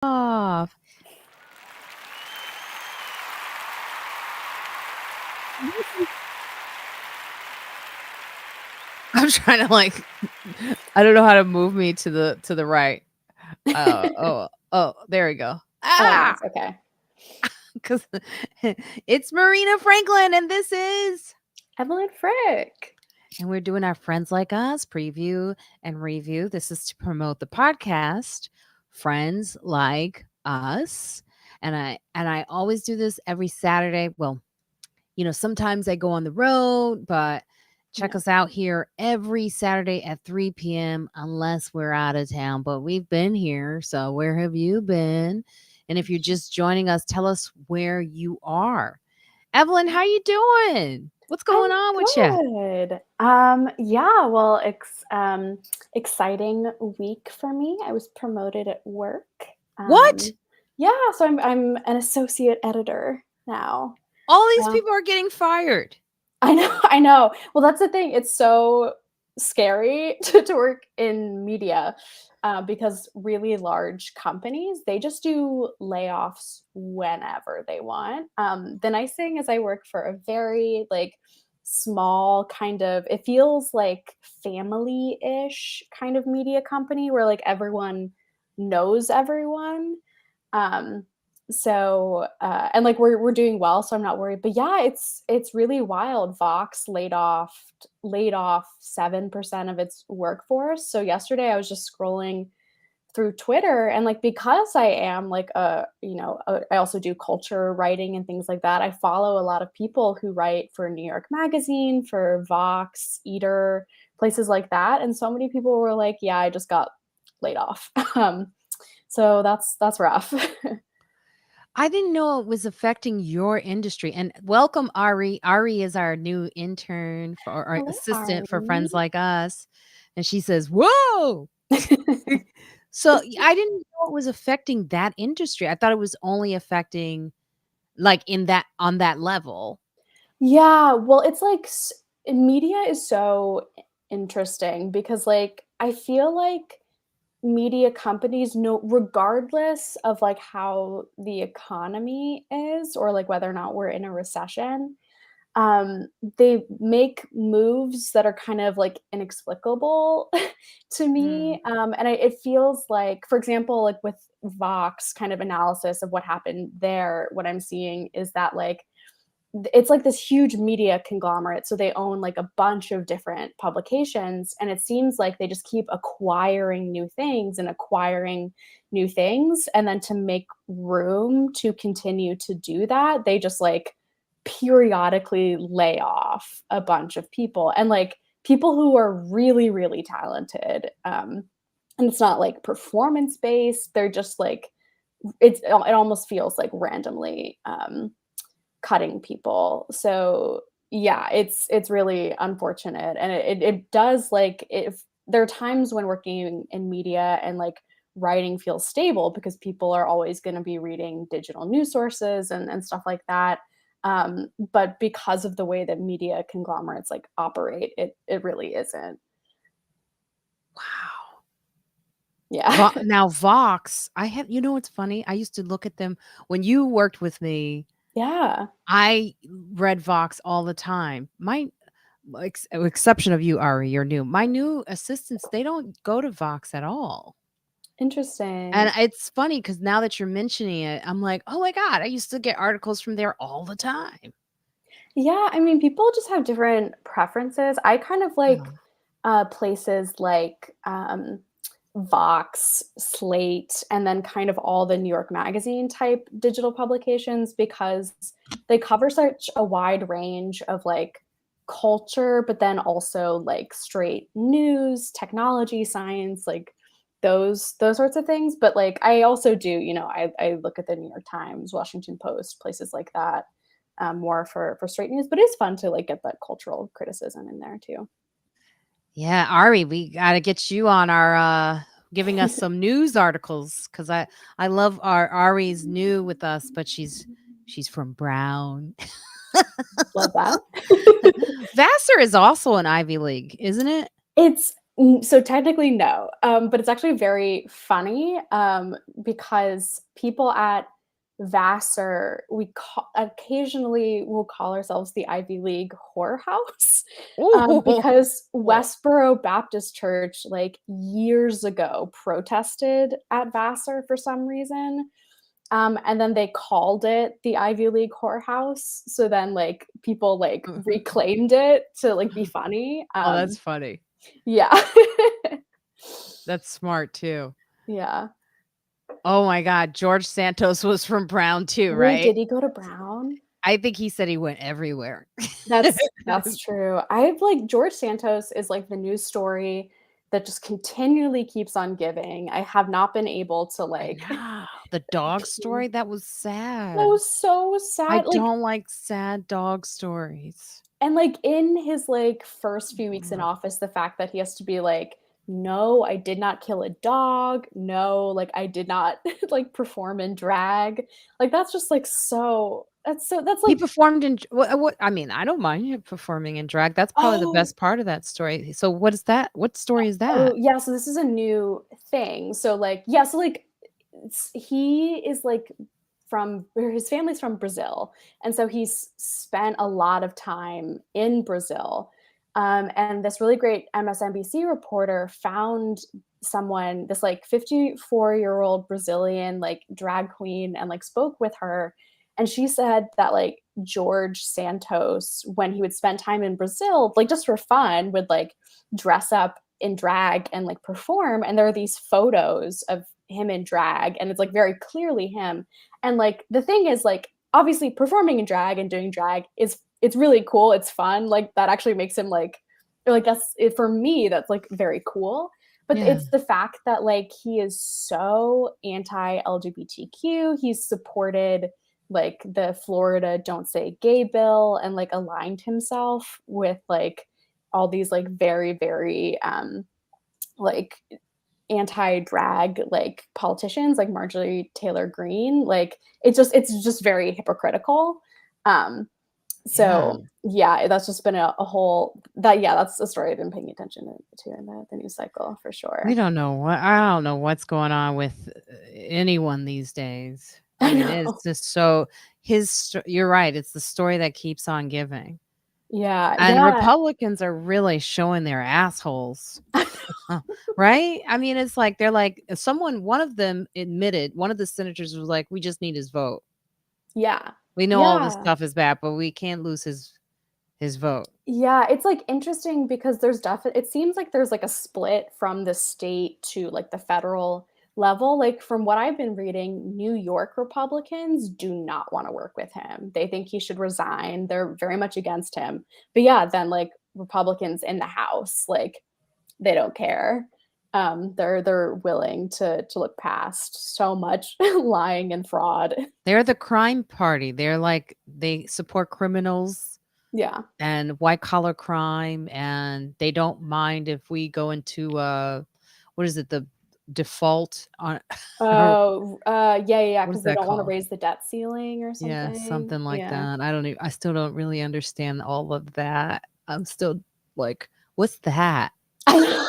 off. I'm trying to I don't know how to move me to the right. Oh, there we go. Oh, nice. Okay. Because it's Marina Franklin, and this is, Evelyn Frick. and we're doing our Friends Like Us preview and review. This is to promote the podcast, Friends Like Us, and I always do this every Saturday. Well, sometimes I go on the road, but check us out here every Saturday at 3 p.m. unless we're out of town. But we've been here, so where have you been? And if you're just joining us, tell us where you are. Evelyn, how you doing? What's going on with you? Good. Well, exciting week for me. I was promoted at work. What? Yeah, so I'm an associate editor now. All these people are getting fired. I know. Well, that's the thing. It's so scary to work in media because really large companies, they just do layoffs whenever they want. The nice thing is I work for a very small kind of, it feels like family-ish kind of media company where everyone knows everyone. Um, and we're doing well, so I'm not worried. But yeah, it's really wild. Vox laid off 7% of its workforce. So yesterday I was just scrolling through Twitter, and because I am I also do culture writing and things like that. I follow a lot of people who write for New York Magazine, for Vox, Eater, places like that. And so many people were like, "Yeah, I just got laid off." So that's rough. I didn't know it was affecting your industry. And welcome, Ari. Ari is our new intern for our Hello, assistant for Ari. Friends Like Us. And she says, "Whoa." So I didn't know it was affecting that industry. I thought it was only affecting on that level. Yeah, well, it's media is so interesting because I feel like media companies know, regardless of how the economy is or whether or not we're in a recession, um, they make moves that are kind of inexplicable to Mm. me. It feels like, for example, with Vox kind of analysis of what happened there, what I'm seeing is that it's this huge media conglomerate. So they own a bunch of different publications. And it seems like they just keep acquiring new things and acquiring new things. And then to make room to continue to do that, they just periodically lay off a bunch of people and people who are really, really talented. And it's not performance based. They're just it almost feels randomly cutting people. So yeah, it's really unfortunate, and it does if there are times when working in media and writing feels stable because people are always going to be reading digital news sources and stuff like that. But because of the way that media conglomerates operate, it really isn't. Wow. Yeah. Now Vox, what's funny? I used to look at them when you worked with me. Yeah. I read Vox all the time. My exception of you, Ari, you're new. My new assistants, they don't go to Vox at all. And Interesting. it's funny because now that you're mentioning it, I'm like, oh my God, I used to get articles from there all the time. Yeah, I mean, people just have different preferences. I kind of Yeah. places Vox, Slate, and then kind of all the New York Magazine type digital publications because they cover such a wide range of culture, but then also straight news, technology, science, those sorts of things. But I also do, I look at the New York Times, Washington Post, places like that, more for straight news. But it's fun to get that cultural criticism in there too. Yeah, Ari, we got to get you on our giving us some news articles because I love our Ari's new with us, but she's from Brown. Love that. Vassar is also an Ivy League, isn't it? It's So technically no, but it's actually very funny, because people at Vassar, occasionally will call ourselves the Ivy League whorehouse, Ooh. because Westboro Baptist Church, like, years ago, protested at Vassar for some reason, and then they called it the Ivy League whorehouse, so then, like, people, like, reclaimed it to, like, be funny, Oh, that's funny. yeah. That's smart too. Yeah. Oh my god, George Santos was from Brown too, Wait, right? did he go to Brown? I think he said he went everywhere. That's true. I've like George Santos is like the news story that just continually keeps on giving. I have not been able to I like know. The dog pin story, that was that sad. was so I sad. Like don't like sad dog stories. and like in his like first few weeks in Ugh. office, the fact that he has to be like, no, I did not kill a dog. No, like I did not like perform in drag. Like that's just like that's He like performed in what I mean, I don't mind him performing in drag, that's probably the oh best part of that story. So what is that? What story is Oh, that? yeah, so this is a new thing. So, like yeah, so, like, he is, like, from or his family's from Brazil, and so he's spent a lot of time in Brazil, and this really great MSNBC reporter found someone, this, like, 54-year-old Brazilian, like, drag queen and, like, spoke with her, and she said that, like, George Santos, when he would spend time in Brazil, like, just for fun, would, like, dress up in drag and like perform, and there are these photos of him in drag and it's like very clearly him, and like the thing is like obviously performing in drag and doing drag is it's really cool, it's fun, like that actually makes him like that's it for me, that's like very cool, but Yeah. it's the fact that like he is so anti-LGBTQ, he's supported like the Florida Don't Say Gay bill and like aligned himself with like all these like very very like anti-drag like politicians like Marjorie Taylor Greene, like it's just very hypocritical, um Yeah. so yeah, that's just been a whole that yeah, that's a story I've been paying attention to in the news cycle for We sure. don't know what I don't know what's going on with anyone these days. I I mean, know. it's just so you're right, it's the story that keeps on giving. Yeah, And yeah. Republicans are really showing their assholes. Right? I mean, it's like they're like one of them admitted, one of the senators was like, "We just need his vote. Yeah. We know all this Yeah. stuff is bad, but we can't lose his vote." Yeah, it's, like, interesting because there's it seems like there's, like, a split from the state to, like, the federal level, like, from what I've been reading, New York Republicans do not wanna work with him. They think he should resign, they're very much against him. But, yeah, then, like, Republicans in the House, like, they don't care. They're willing to look past so much lying and fraud. They're the crime party. They're like they support criminals Yeah. and white collar crime, and they don't mind if we go into what is it, the default on or Oh, yeah, yeah, yeah, what is because they that don't wanna called? raise the debt ceiling or Yeah, something. something like Yeah. that. I still don't really understand all of that. I'm still like, what's that? I know.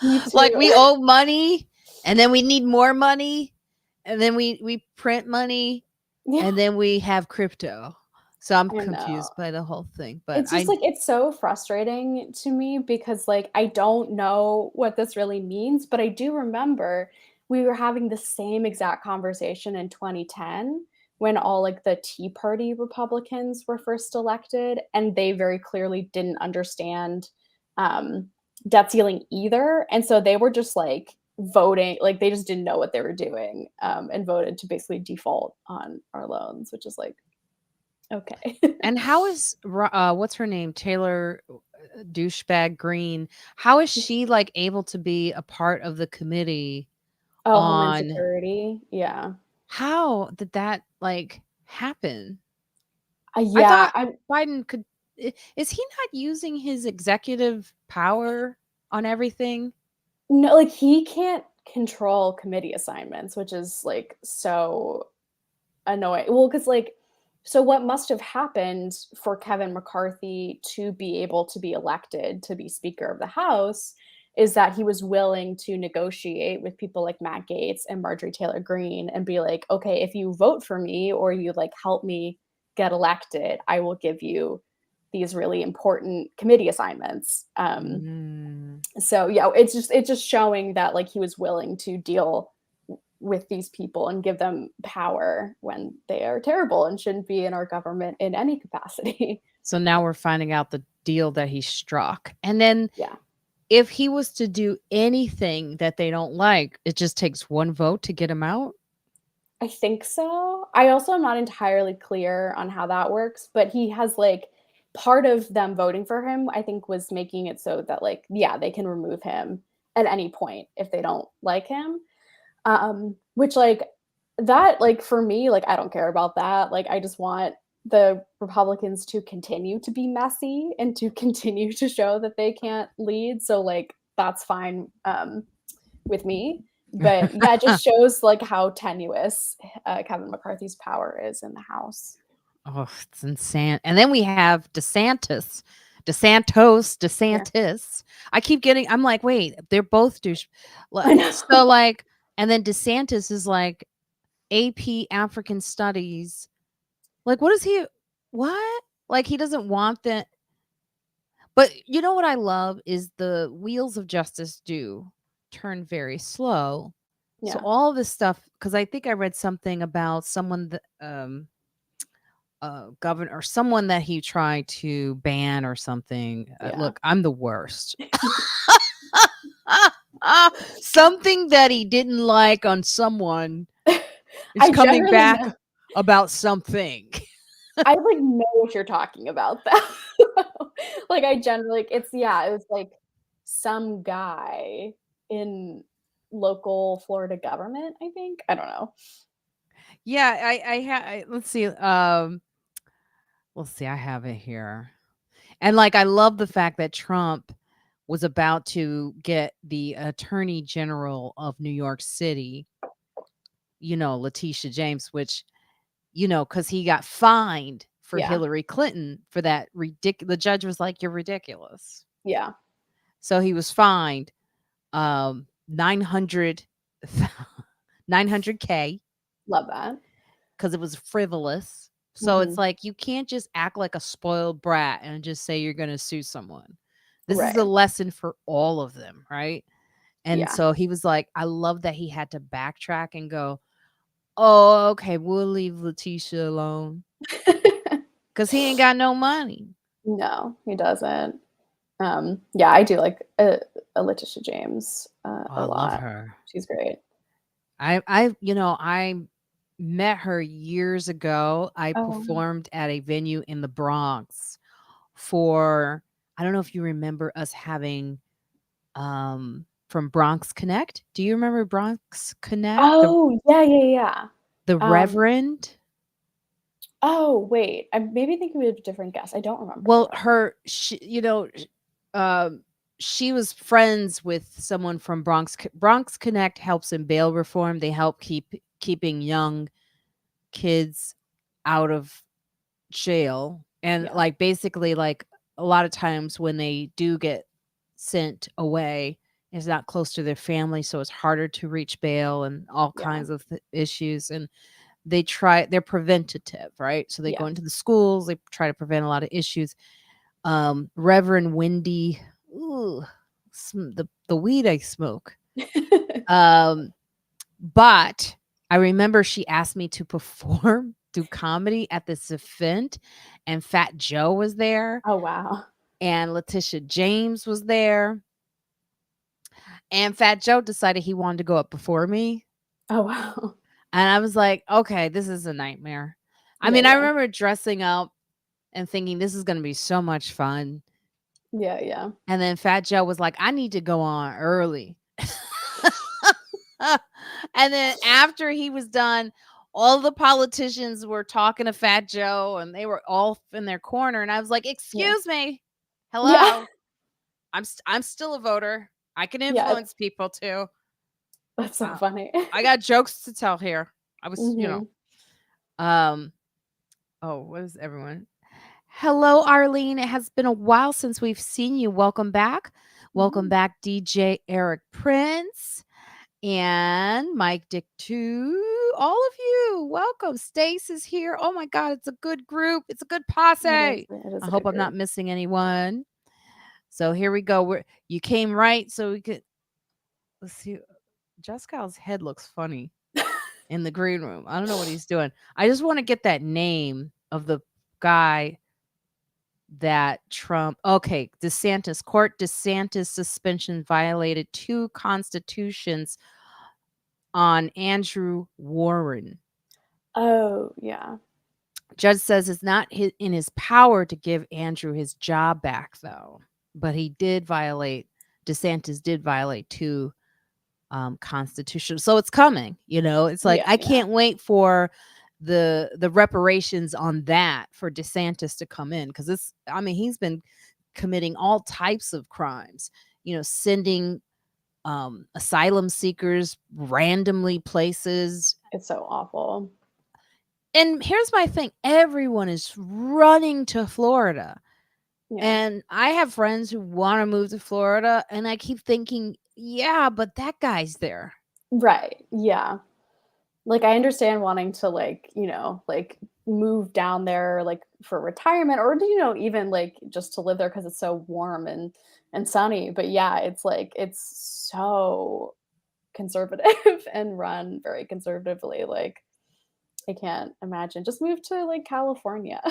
Me Like too. we owe money and then we need more money and then we print money Yeah, and then we have crypto. So I'm I know. confused by the whole thing, but It's just, like, it's so frustrating to me because, like, I don't know what this really means, but I do remember we were having the same exact conversation in 2010 when all, like, the Tea Party Republicans were first elected, and they very clearly didn't understand, um, debt ceiling either, and so they were just, like, voting like, they just didn't know what they were doing, and voted to basically default on our loans, which is like, okay. and how is what's her name? Taylor douchebag Green. How is she like able to be a part of the committee Oh, Homeland on Security, yeah. how did that like happen? I Yeah, thought I'm Biden could is he not using his executive power on everything? no, like, he can't control committee assignments, which is, like, so annoying. Well, because like, So what must have happened for Kevin McCarthy to be able to be elected to be Speaker of the House is that he was willing to negotiate with people like Matt Gaetz and Marjorie Taylor Greene and be like, okay, if you vote for me or you like help me get elected, I will give you these really important committee assignments. Mm. So yeah, it's just showing that like he was willing to deal with these people and give them power when they are terrible and shouldn't be in our government in any capacity. So now we're finding out the deal that he struck. And then Yeah, if he was to do anything that they don't like, it just takes one vote to get him out? I think so. I also am not entirely clear on how that works, but he has like part of them voting for him, I think, was making it so that like, yeah, they can remove him at any point if they don't like him. Which like that like for me, like I don't care about that. Like I just want the Republicans to continue to be messy and to continue to show that they can't lead. So like that's fine with me. But yeah, it just shows like how tenuous Kevin McCarthy's power is in the House. Oh, it's insane. And then we have Desantos, Yeah, DeSantis. I'm like, wait, they're both douche. I know. So like, and then DeSantis is like AP African Studies. Like, what is he? What? Like, he doesn't want that. But you know what I love is the wheels of justice do turn very slow. So Yeah, all this stuff, because I think I read something about someone that governor or someone that he tried to ban or something. yeah. Look, I'm the worst. Something that he didn't like on someone is I coming generally back know. about something. I like know what you're talking about though. Like I generally like it's yeah, it was like some guy in local Florida government, I think. I don't know. Yeah, let's see. Let's see. I have it here. And like, I love the fact that Trump was about to get the attorney general of New York City, Letitia James, which, because he got fined for Yeah. Hillary Clinton for that ridiculous. The judge was like, "You're ridiculous." Yeah. So he was fined 900 900K Love that. because it was frivolous. So it's Mhm. like you can't just act like a spoiled brat and just say you're going to sue someone. This is a Right. lesson for all of them, right? And Yeah. so he was like, I love that he had to backtrack and go, "Oh, okay, we'll leave Letitia alone because he ain't got no money." No, he doesn't. Yeah, I do like Letitia James Oh, a I love lot. her. She's great. I met her years ago. I Oh, performed at a venue in the Bronx for, I don't know if you remember us having from Bronx Connect. Do you remember Bronx Connect? oh, yeah, yeah, yeah. The Um, Reverend? oh, wait, I maybe thinking of a different guess. I don't remember the Well, Reverend. um she was friends with someone from Bronx Connect helps in bail reform. They help keeping young kids out of jail, and Yeah, like basically like a lot of times when they do get sent away, it's not close to their family, so it's harder to reach bail and all yeah, kinds of issues. And they're preventative, right? So they go yeah. into the schools, they try to prevent a lot of issues. Reverend Wendy, ooh, the weed I smoke. Um, but I remember she asked me to perform do comedy at this event, and Fat Joe was there, Oh, wow. and Letitia James was there, and Fat Joe decided he wanted to go up before me, Oh, wow. and I was like, "Okay, this is a nightmare." I Yeah, mean, I yeah. remember dressing up and thinking this is gonna be so much fun, Yeah, yeah. and then Fat Joe was like, "I need to go on early." And then after he was done, all the politicians were talking to Fat Joe and they were all in their corner. And I was like, Yeah. "Excuse me. Yeah. Hello. I'm still a voter. I can Yeah, it's influence people too. that's so Uh, funny. I got jokes to tell here." I was, Mhm. um Oh, what is everyone? Hello, Arlene. It has been a while since we've seen you. Welcome back. Welcome Mhm. back, DJ Eric Prince and Mike Dick 2. All of you, welcome. Stace is here. Oh my God, it's a good group. It's a good posse. It is I a hope good I'm not group. missing anyone. So here we go. You came right, so we could let's see. Juskow's head looks funny in the green room. I don't know what he's doing. I just want to get that name of the guy that Trump. Okay, Desantis suspension violated two constitutions on Andrew Warren. Oh, yeah. Judge says it's not in his power to give Andrew his job back, though. But DeSantis did violate two constitution. So it's coming, It's like Yeah, I yeah. can't wait for the reparations on that for DeSantis to come in because he's been committing all types of crimes, sending asylum seekers randomly places. It's so awful. And here's my thing, everyone is running to Florida. Yeah. And I have friends who want to move to Florida and I keep thinking, yeah, but that guy's there. Right. Yeah. Like, I understand wanting to, move down there, like, for retirement or, even, like, just to live there because it's so warm and sunny, but, yeah, it's, like, it's so conservative and run very conservatively, like, I can't imagine. Just move to, like, California.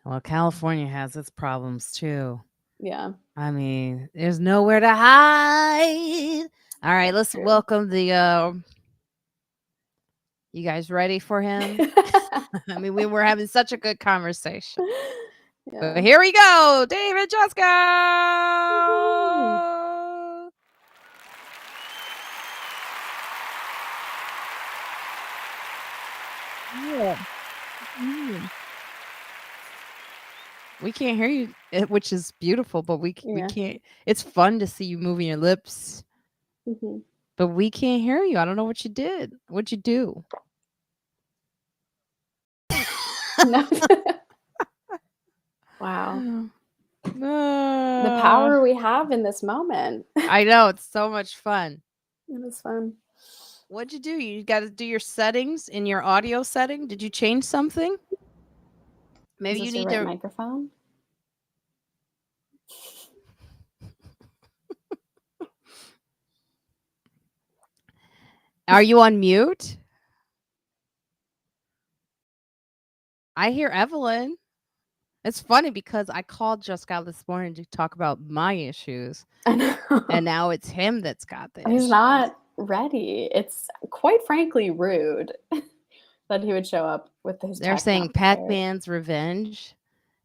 Well, California has its problems too. Yeah, There's nowhere to hide. All right, that's let's true. welcome the you guys ready for him? We were having such a good conversation. But Yeah. here we go. David Juskow. Woohoo. Yeah. Mm. We can't hear you, which is beautiful, but we Yeah. can't. It's fun to see you moving your lips, Mhm. but we can't hear you. I don't know what you did. What'd you do? No. Wow. The Uh, power we have in this moment. I know it's so much fun. It is fun. What'd you do? You got to do your settings in your audio setting. Did you change something? Is Maybe you this your need right to. microphone? Are you on mute? I hear Evelyn. It's funny because I called Juskow this morning to talk about my issues, I know. and now it's him that's got the He's issues. not ready. It's quite frankly rude that he would show up with his They're tech saying not prepared. Pac-Man's revenge.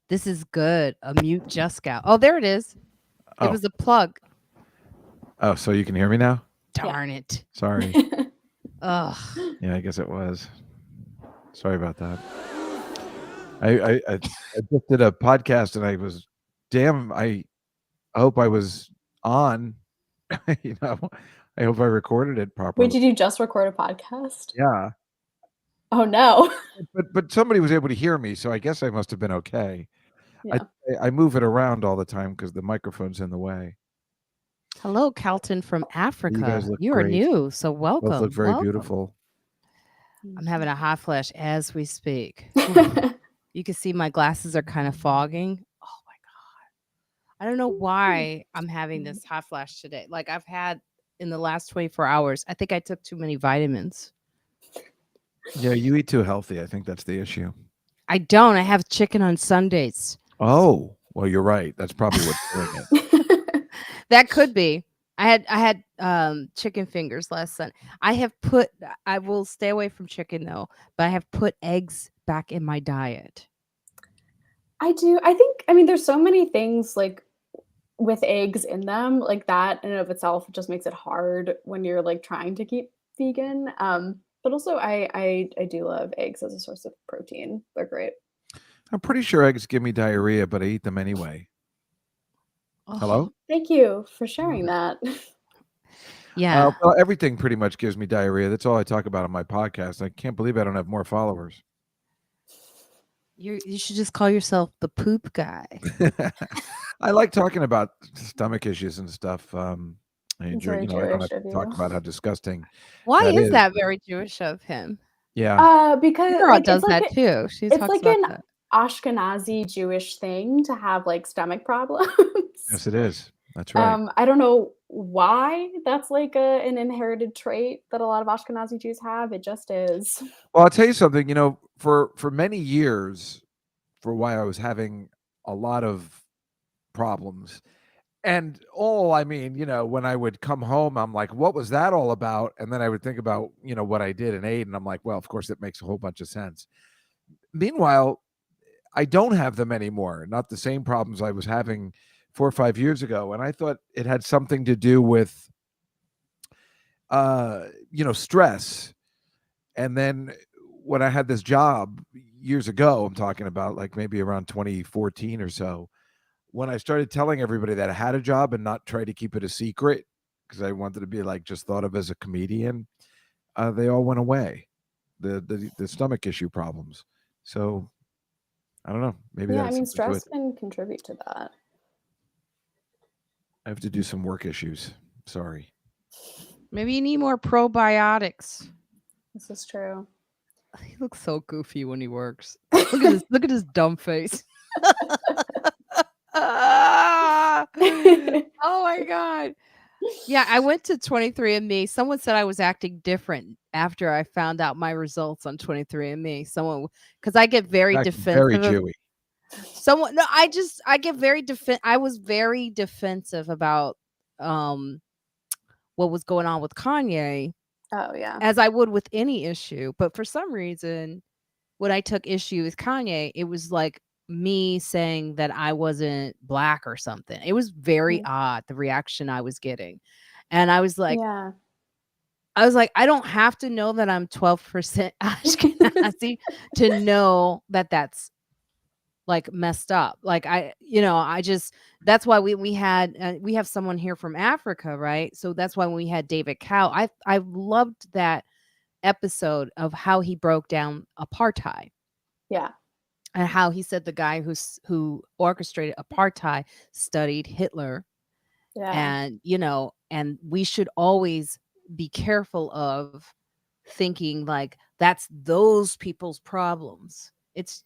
This is good. A mute Juskow. Oh, there it is. It Oh, was a plug. oh, so you can hear me now? Yeah. Darn it. Sorry. Ugh. Yeah, I guess it was. Sorry about that. I just did a podcast and I was, damn, I hope I was on. You know, I hope I recorded it Wait, properly. did you just record a podcast? Yeah, Oh no. but somebody was able to hear me, so I guess I must have been okay. I Yeah. I move it around all the time because the microphone's in the way. Hello, Calton from You Africa. guys look You are great. new, so Both welcome. look very Welcome. beautiful. I'm having a hot flash as we speak. Ooh. You can see my glasses are kind of fogging. Oh my God. I don't know why I'm having this hot flash today. Like I've had in the last 24 hours. I think I took too many vitamins. Yeah, you eat too healthy. I think that's the issue. I don't. I have chicken on Sundays. Oh, well, you're right. That's probably what's doing it. That could be. I had chicken fingers last Sunday. I will stay away from chicken though, but I have put eggs back in my diet. I do. There's so many things like with eggs in them, like that in and of itself just makes it hard when you're like trying to keep vegan. But also I do love eggs as a source of protein. They're great. I'm pretty sure eggs give me diarrhea, but I eat them anyway. Hello? Oh, Thank you for sharing that. yeah. Well, everything pretty much gives me diarrhea. That's all I talk about on my podcast. I can't believe I don't have more followers. You should just call yourself the poop guy. I like talking about stomach issues and stuff. I It's enjoy, very I don't Jewish have of to talk you. about how disgusting Why that is is. that But very Jewish of him? yeah, Because Girl like does that too. She it's talks like about an that. Ashkenazi Jewish thing to have like stomach problems. yes, it is. That's right. I don't know why that's like an inherited trait that a lot of Ashkenazi Jews have. It just is. Well, I'll tell you something. For many years, for why I was having a lot of problems. And I mean, when I would come home, I'm like, what was that all about? And then I would think about, what I did and ate. And I'm like, well, of course, it makes a whole bunch of sense. Meanwhile, I don't have them anymore. Not the same problems I was having 4 or 5 years ago. And I thought it had something to do with, stress. And then when I had this job years ago, I'm talking about like maybe around 2014 or so, when I started telling everybody that I had a job and not try to keep it a secret because I wanted to be like just thought of as a comedian, they all went away. The stomach issue problems. So I don't know. Maybe Yeah, that I has mean, something to stress it. can contribute to that. I have to do some work issues. Sorry. Maybe you need more probiotics. This is true. He looks so goofy when he works. Look at his dumb face. Ah! Oh my god. Yeah, I went to 23andMe. Someone said I was acting different after I found out my results on 23andMe. Because I get very Acting very defensive. Jewy. I get very I was very defensive about what was going on with Kanye, Oh yeah. as I would with any issue. But for some reason, when I took issue with Kanye, it was like me saying that I wasn't black or something. It was very odd, the reaction I was getting. And Yeah. I don't have to know that I'm 12% Ashkenazi to know that that's like messed up. Like that's why we had we have someone here from Africa, right? So that's why when we had David Cow, I loved that episode of how he broke down apartheid Yeah. and how he said the guy who orchestrated apartheid studied Hitler. Yeah. And and we should always be careful of thinking like that's those people's problems. It's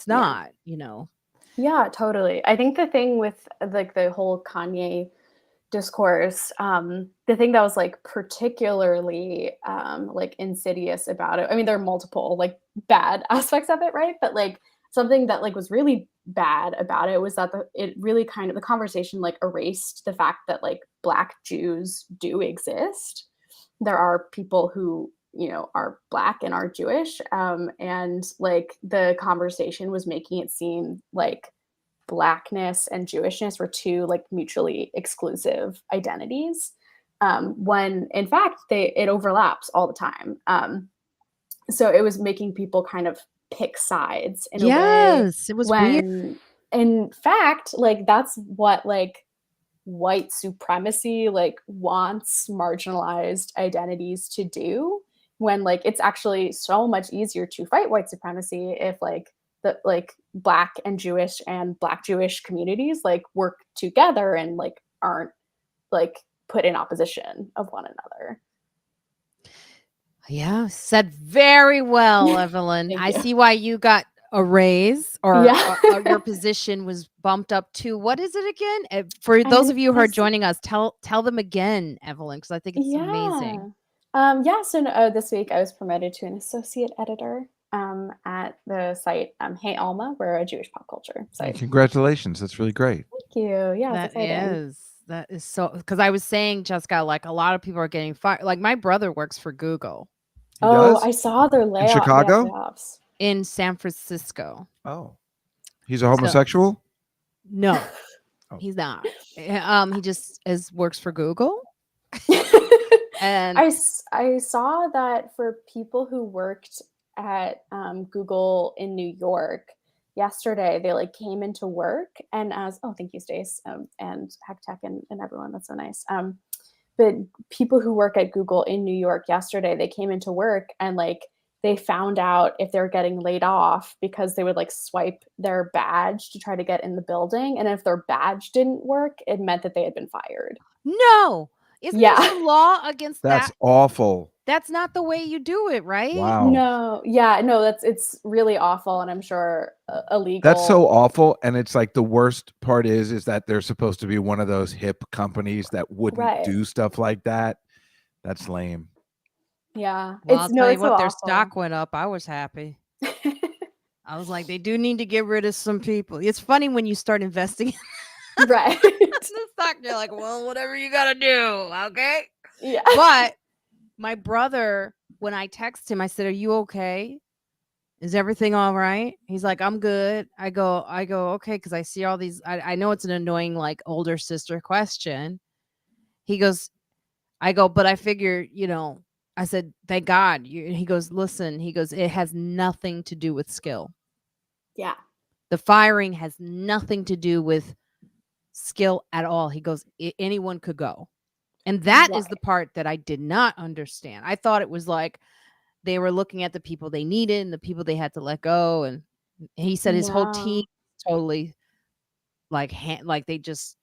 Yeah. not. Yeah, totally. I think the thing with like the whole Kanye discourse, the thing that was like particularly like insidious about it. I mean, there are multiple like bad aspects of it, right? But like something that like was really bad about it was that it really kind of the conversation like erased the fact that like Black Jews do exist. There are people who are Black and are Jewish, and like the conversation was making it seem like Blackness and Jewishness were two like mutually exclusive identities, when in fact it overlaps all the time. So it was making people kind of pick sides in a way Yes, it was weird. when in fact like that's what like white supremacy like wants marginalized identities to do, when like it's actually so much easier to fight white supremacy if like the like Black and Black Jewish communities like work together and like aren't like put in opposition of one another. Yeah, said very well, Evelyn. Thank I you. see why you got a raise Yeah. or your position was bumped up to what is it again? For I those mean, of you who are joining us, tell them again, Evelyn, because I think it's yeah. amazing. Yeah, so this week I was promoted to an associate editor at the site Hey Alma. We're a Jewish pop culture Hey, site. congratulations. That's really great. Thank you. Yeah, it's exciting. That is so because I was saying, Jessica, like a lot of people are getting fired. Like my brother works for Google He Oh, does? I saw their In layoff. They have Chicago? layoffs. in San Francisco. Oh. He's a So homosexual? no, Oh. he's not. He just works for Google. And I saw that for people who worked at Google in New York yesterday, they like came into work and thank you, Stace, and Hack Tech and everyone. That's so nice. But people who work at Google in New York yesterday, they came into work and like they found out if they're getting laid off because they would like swipe their badge to try to get in the building. And if their badge didn't work, it meant that they had been fired. No. Isn't there Yeah. some law against That's that? awful. That's not the way you do it, right? Wow. No. Yeah. No, it's really awful. And I'm sure illegal. That's so awful. And it's like the worst part is that they're supposed to be one of those hip companies that wouldn't Right. do stuff like that. That's lame. Yeah. Well, I'll tell you what, so their awful. stock went up. I was happy. I was like, they do need to get rid of some people. It's funny when you start investing Right. in the stock, you're like, well, whatever you got to do. Okay. Yeah. But my brother, when I text him, I said, are you okay? Is everything all right? He's like, I'm good. I go, okay, because I see all these. I know it's an annoying, like, older sister question. He goes, I go, but I figure, I said, thank God. He goes, listen, he goes, it has nothing to do with skill. Yeah. The firing has nothing to do with skill at all. He goes, anyone could go. And that is the part that I did not understand. I thought it was like they were looking at the people they needed and the people they had to let go. And he said his whole team totally like they just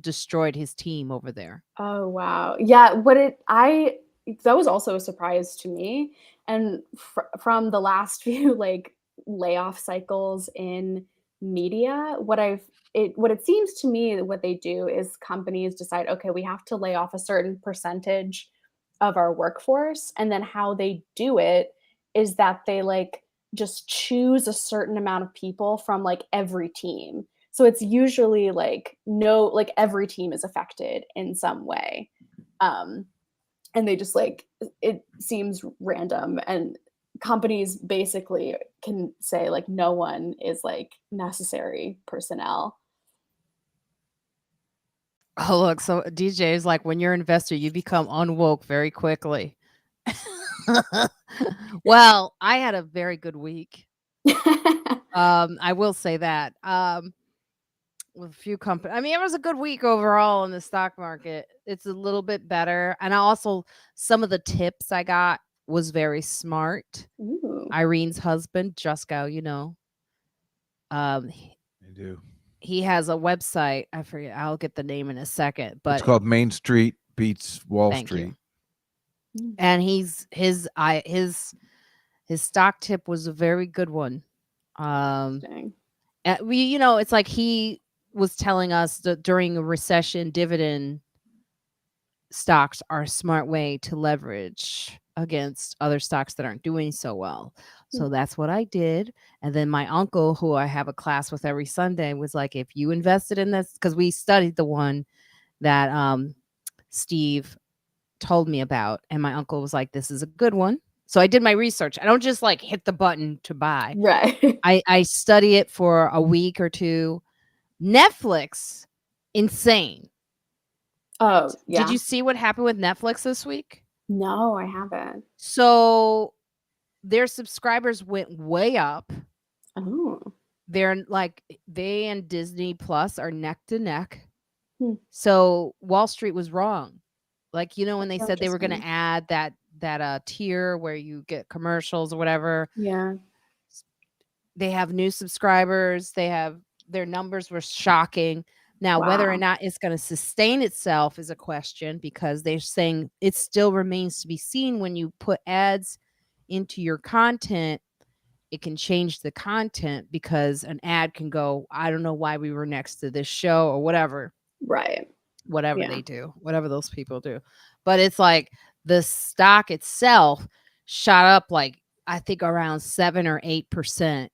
destroyed his team over there. Oh, wow. Yeah. That was also a surprise to me. And from the last few like layoff cycles in media, what it seems to me that what they do is companies decide, okay, we have to lay off a certain percentage of our workforce. And then how they do it is that they like just choose a certain amount of people from like every team. So it's usually like every team is affected in some way. And they just like, it seems random, and companies basically can say like no one is like necessary personnel. Oh, look, so DJ is like, when you're an investor, you become unwoke very quickly. Well, I had a very good week. I will say that. With a few companies. I mean, it was a good week overall in the stock market. It's a little bit better. And some of the tips I got was very smart. Ooh. Irene's husband, Juskow, I do. He has a website. I forget. I'll get the name in a second. But it's called Main Street Beats Wall Street. You. And his stock tip was a very good one. It's like he was telling us that during a recession, dividend stocks are a smart way to leverage against other stocks that aren't doing so well. So that's what I did. And then my uncle, who I have a class with every Sunday, was like, if you invested in this, because we studied the one that Steve told me about, and my uncle was like, this is a good one. So I did my research. I don't just like hit the button to buy. Right. I study it for a week or two. Netflix, insane. Oh, yeah. Did you see what happened with Netflix this week? No, I haven't. So their subscribers went way up. Oh. They're like, they and Disney Plus are neck to neck. So Wall Street was wrong. Like, when they said they were going to add that tier where you get commercials or whatever. Yeah. They have new subscribers. Their numbers were shocking. Now, whether or not it's going to sustain itself is a question, because they're saying it still remains to be seen. When you put ads into your content, it can change the content, because an ad can go, I don't know why we were next to this show or whatever. Right. Whatever they do, whatever those people do. But it's like the stock itself shot up like, I think around 7 or 8%.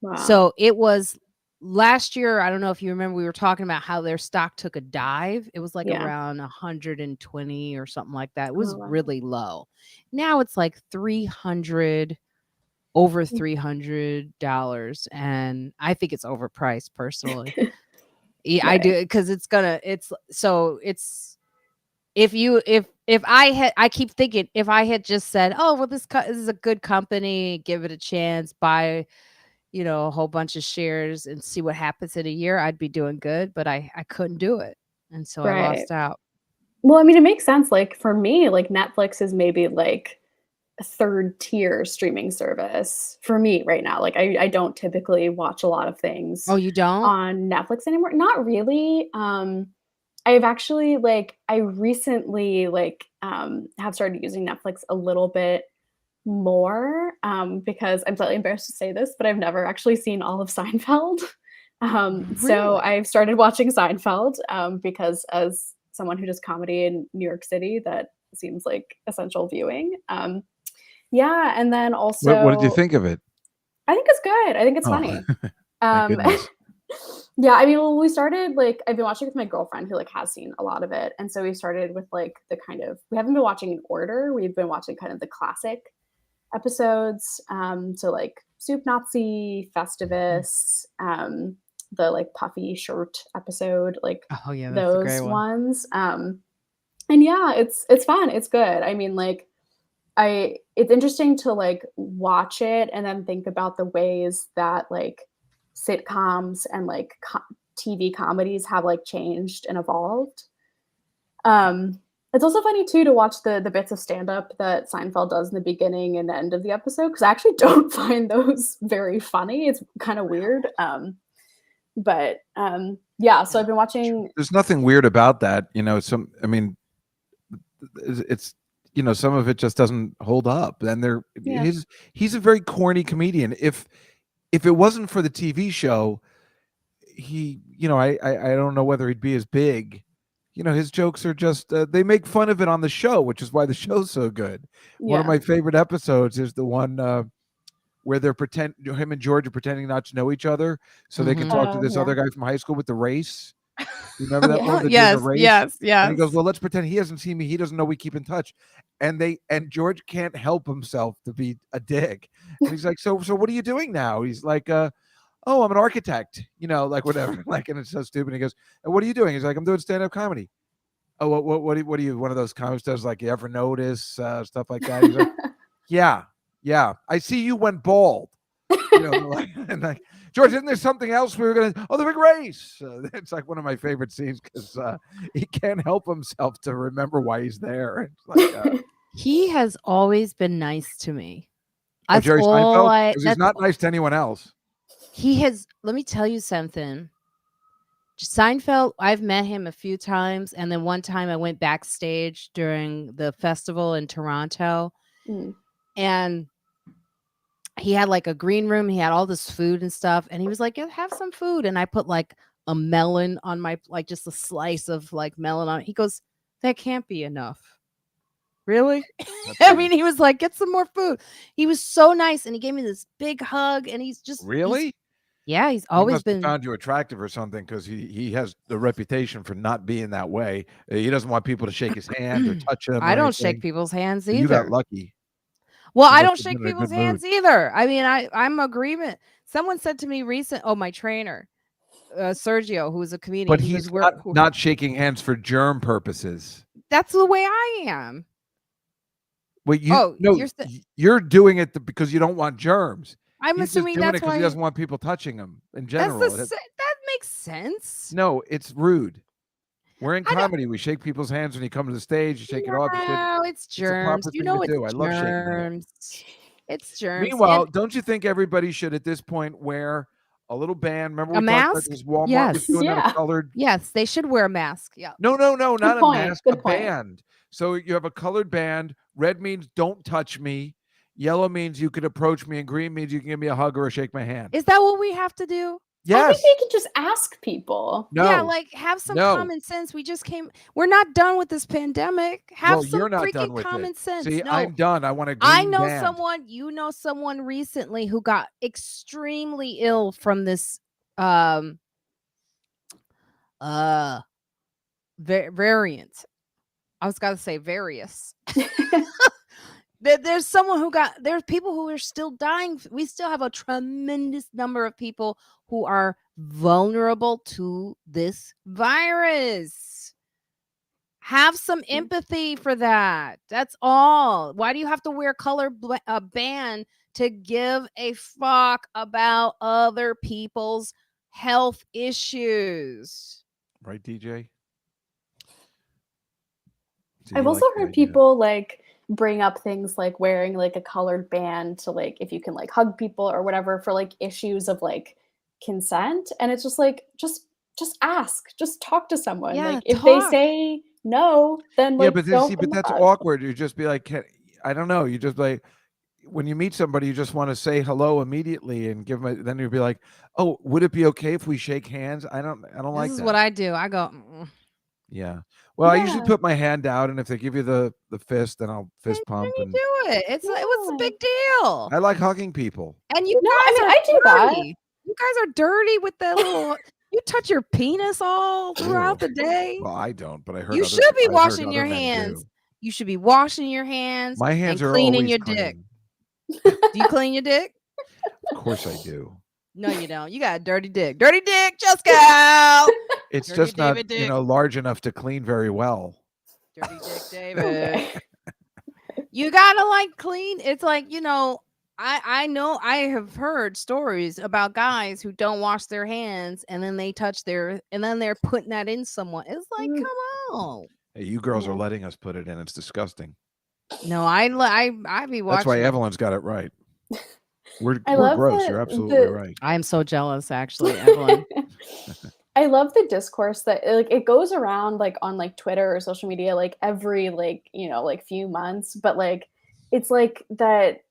Wow. So it was last year. I don't know if you remember, we were talking about how their stock took a dive. It was like around 120 or something like that. It was really low. Now it's like over $300. And I think it's overpriced personally. Yeah, I do, because I keep thinking, if I had just said, oh, well, this is a good company, give it a chance, buy, a whole bunch of shares and see what happens in a year, I'd be doing good. But I couldn't do it. And so I lost out. Well, I mean, it makes sense. Like for me, like Netflix is maybe like third tier streaming service for me right now. Like I don't typically watch a lot of things Oh, you don't? on Netflix anymore. Not really. I've actually I recently have started using Netflix a little bit more because I'm slightly embarrassed to say this, but I've never actually seen all of Seinfeld. So Really? I've started watching Seinfeld because as someone who does comedy in New York City, that seems like essential viewing. Yeah, and then What did you also think of it? I think it's good. I think it's Oh, funny. thank Um, goodness. yeah, I mean, well, we started I've been watching with my girlfriend who has seen a lot of it, and so we started with the kind of we haven't been watching in order. We've been watching kind of the classic episodes. So Soup Nazi, Festivus, the puffy shirt episode, Oh, yeah, that's a great those one. ones. And yeah, it's fun. It's good. I mean, it's interesting to watch it and then think about the ways that sitcoms and TV comedies have changed and evolved. It's also funny too to watch the bits of stand-up that Seinfeld does in the beginning and end of the episode because I actually don't find those very funny. It's kind of weird. But yeah, so I've been watching. There's nothing weird about that, I mean, it's some of it just doesn't hold up. And Yeah. he's a very corny comedian. If it wasn't for the TV show, I don't know whether he'd be as big. His jokes are just they make fun of it on the show, which is why the show's so good. One of Yeah. my favorite episodes is the one where him and George are pretending not to know each other so they can talk to this other Yeah. guy from high school with the race. You remember that Yeah. one? They're doing a Yes, race. yes, And he goes, yes. well, let's pretend he hasn't seen me. He doesn't know we keep in touch. And George can't help himself to be a dick. And he's like, so what are you doing now? He's like, oh, I'm an architect, whatever. And it's so stupid. He goes, and what are you doing? He's like, I'm doing stand-up comedy. Oh, what are you, one of those comics does you ever notice stuff like that? He's like, yeah. I see you went bald. And George, isn't there something else we were going to? Oh, the big race. It's one of my favorite scenes because he can't help himself to remember why he's there. It's He has always been nice to me. oh, That's Jerry all Seinfeld, because he's not nice to anyone else. he has. Let me tell you something. Seinfeld, I've met him a few times, and then one time I went backstage during the festival in Toronto, Mm. and he had a green room. He had all this food and stuff, and he was like, "Yeah, have some food." And I put a melon on my just a slice of melon on. He goes, "That can't be enough." Really? I mean, he was like, "Get some more food." He was so nice, and he gave me this big hug, and he's Really? Yeah, he's He always must have been. found you attractive or something because he has the reputation for not being that way. He doesn't want people to shake his hand or touch him I or don't shake anything. people's hands So you got either. lucky. Well, He I must don't have shake been in a people's good mood. hands either. I mean, I'm agreement. Someone said to me my trainer, Sergio, who was a comedian, But he he's goes, not shaking hands for germ purposes. That's the way I am. Well, You're you're doing it because you don't want germs. I'm He's just assuming doing it that's because he why doesn't want people touching him in that's general. that makes sense. No, it's rude. We're in I don't comedy. We shake people's hands when you come to the stage. You shake it off. No, it's It's a germs. proper You thing to know it's do. I love shaking hands. germs. It's germs. Meanwhile, don't you think everybody should at this point wear a little band? Remember A we talked about mask? this? Walmart was Yes. doing that, a Yeah. colored. Yes, they should wear a mask. Yeah. No, not Good a point. mask, a Good point. band. So you have a colored band. Red means don't touch me. Yellow means you can approach me, and green means you can give me a hug or shake my hand. Is that what we have to do? I Yes. think they can just ask people. No. Yeah, have some common sense. We're not done with this pandemic. Have some you're not done freaking with common it. sense. See, No, I'm done. I want a green I know band. someone, you know someone recently who got extremely ill from this variant. I was gonna say various. There's someone there's people who are still dying. We still have a tremendous number of people who are vulnerable to this virus. Have some empathy for that. That's all. Why do you have to wear a band to give a fuck about other people's health issues? Right, DJ? I've also heard people bring up things like wearing like a colored band to like if you can like hug people or whatever for like issues of like consent. And it's just like just ask, just talk to someone. Yeah, Like if they talk. say no, then Yeah, like but don't put that's them up. awkward. You just be like, I don't know. You just like when you meet somebody, you just want to say hello immediately and give them. Then you'd be like, oh, would it be okay if we shake hands? I don't This like is that. what I do. I go, Yeah. Well, I usually Yeah. put my hand out, and if they give you the fist, then I'll then fist pump. you And do it. It's like, what's the Yeah. big deal? I like hugging people. And you No, I guys mean, are I do that. dirty. You guys are dirty with that little. You touch your penis all throughout the day. Well, I don't, but I heard You other. should be I've heard washing other your men hands. do. You should be washing your hands My and hands are cleaning always your dick. clean. Do you clean your dick? Of course I do. No, you don't. You got a dirty dick. Dirty dick, Juskow. It's Dirty just not, David dick. large enough to clean very well. Dirty dick, David. Okay. You gotta like clean. It's like, I know I have heard stories about guys who don't wash their hands and then they touch and then they're putting that in someone. It's like, Mm. come on. Hey, you girls are Yeah. letting us put it in. It's disgusting. No, I be watching. That's why Evelyn's got it right. We're love gross. that You're absolutely right. I am so jealous, actually, Evelyn. I love the discourse that like it goes around like on like Twitter or social media like every like like few months, but like it's like that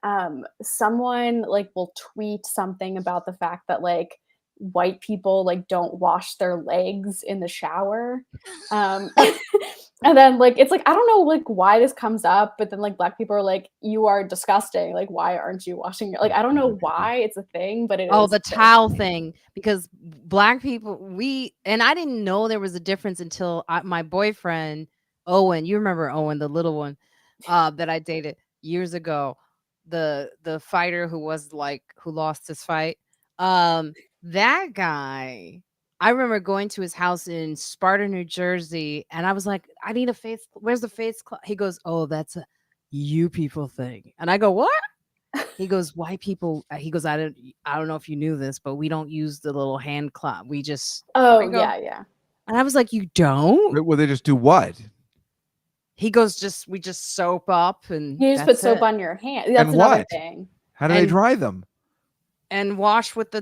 someone like will tweet something about the fact that like white people like don't wash their legs in the shower. And then like it's like I don't know like why this comes up, but then like black people are like, you are disgusting. Like why aren't you washing your like I don't know why it's a thing, but it Oh, is the so towel funny. thing, because black people, and I didn't know there was a difference until my boyfriend, Owen, you remember Owen, the little one, that I dated years ago, the fighter who lost his fight. That guy, I remember going to his house in Sparta, New Jersey, and I was like, I need a face. Where's the face cloth? He goes, oh, that's a you people thing. And I go, what? He goes, white people. He goes, I don't know if you knew this, but we don't use the little hand cloth. We just. Oh I go, yeah. and I was like, you don't? Will they just do what? He goes, we just soap up and You just put soap on your hand. That's another what? thing. How do they And- dry them? and wash with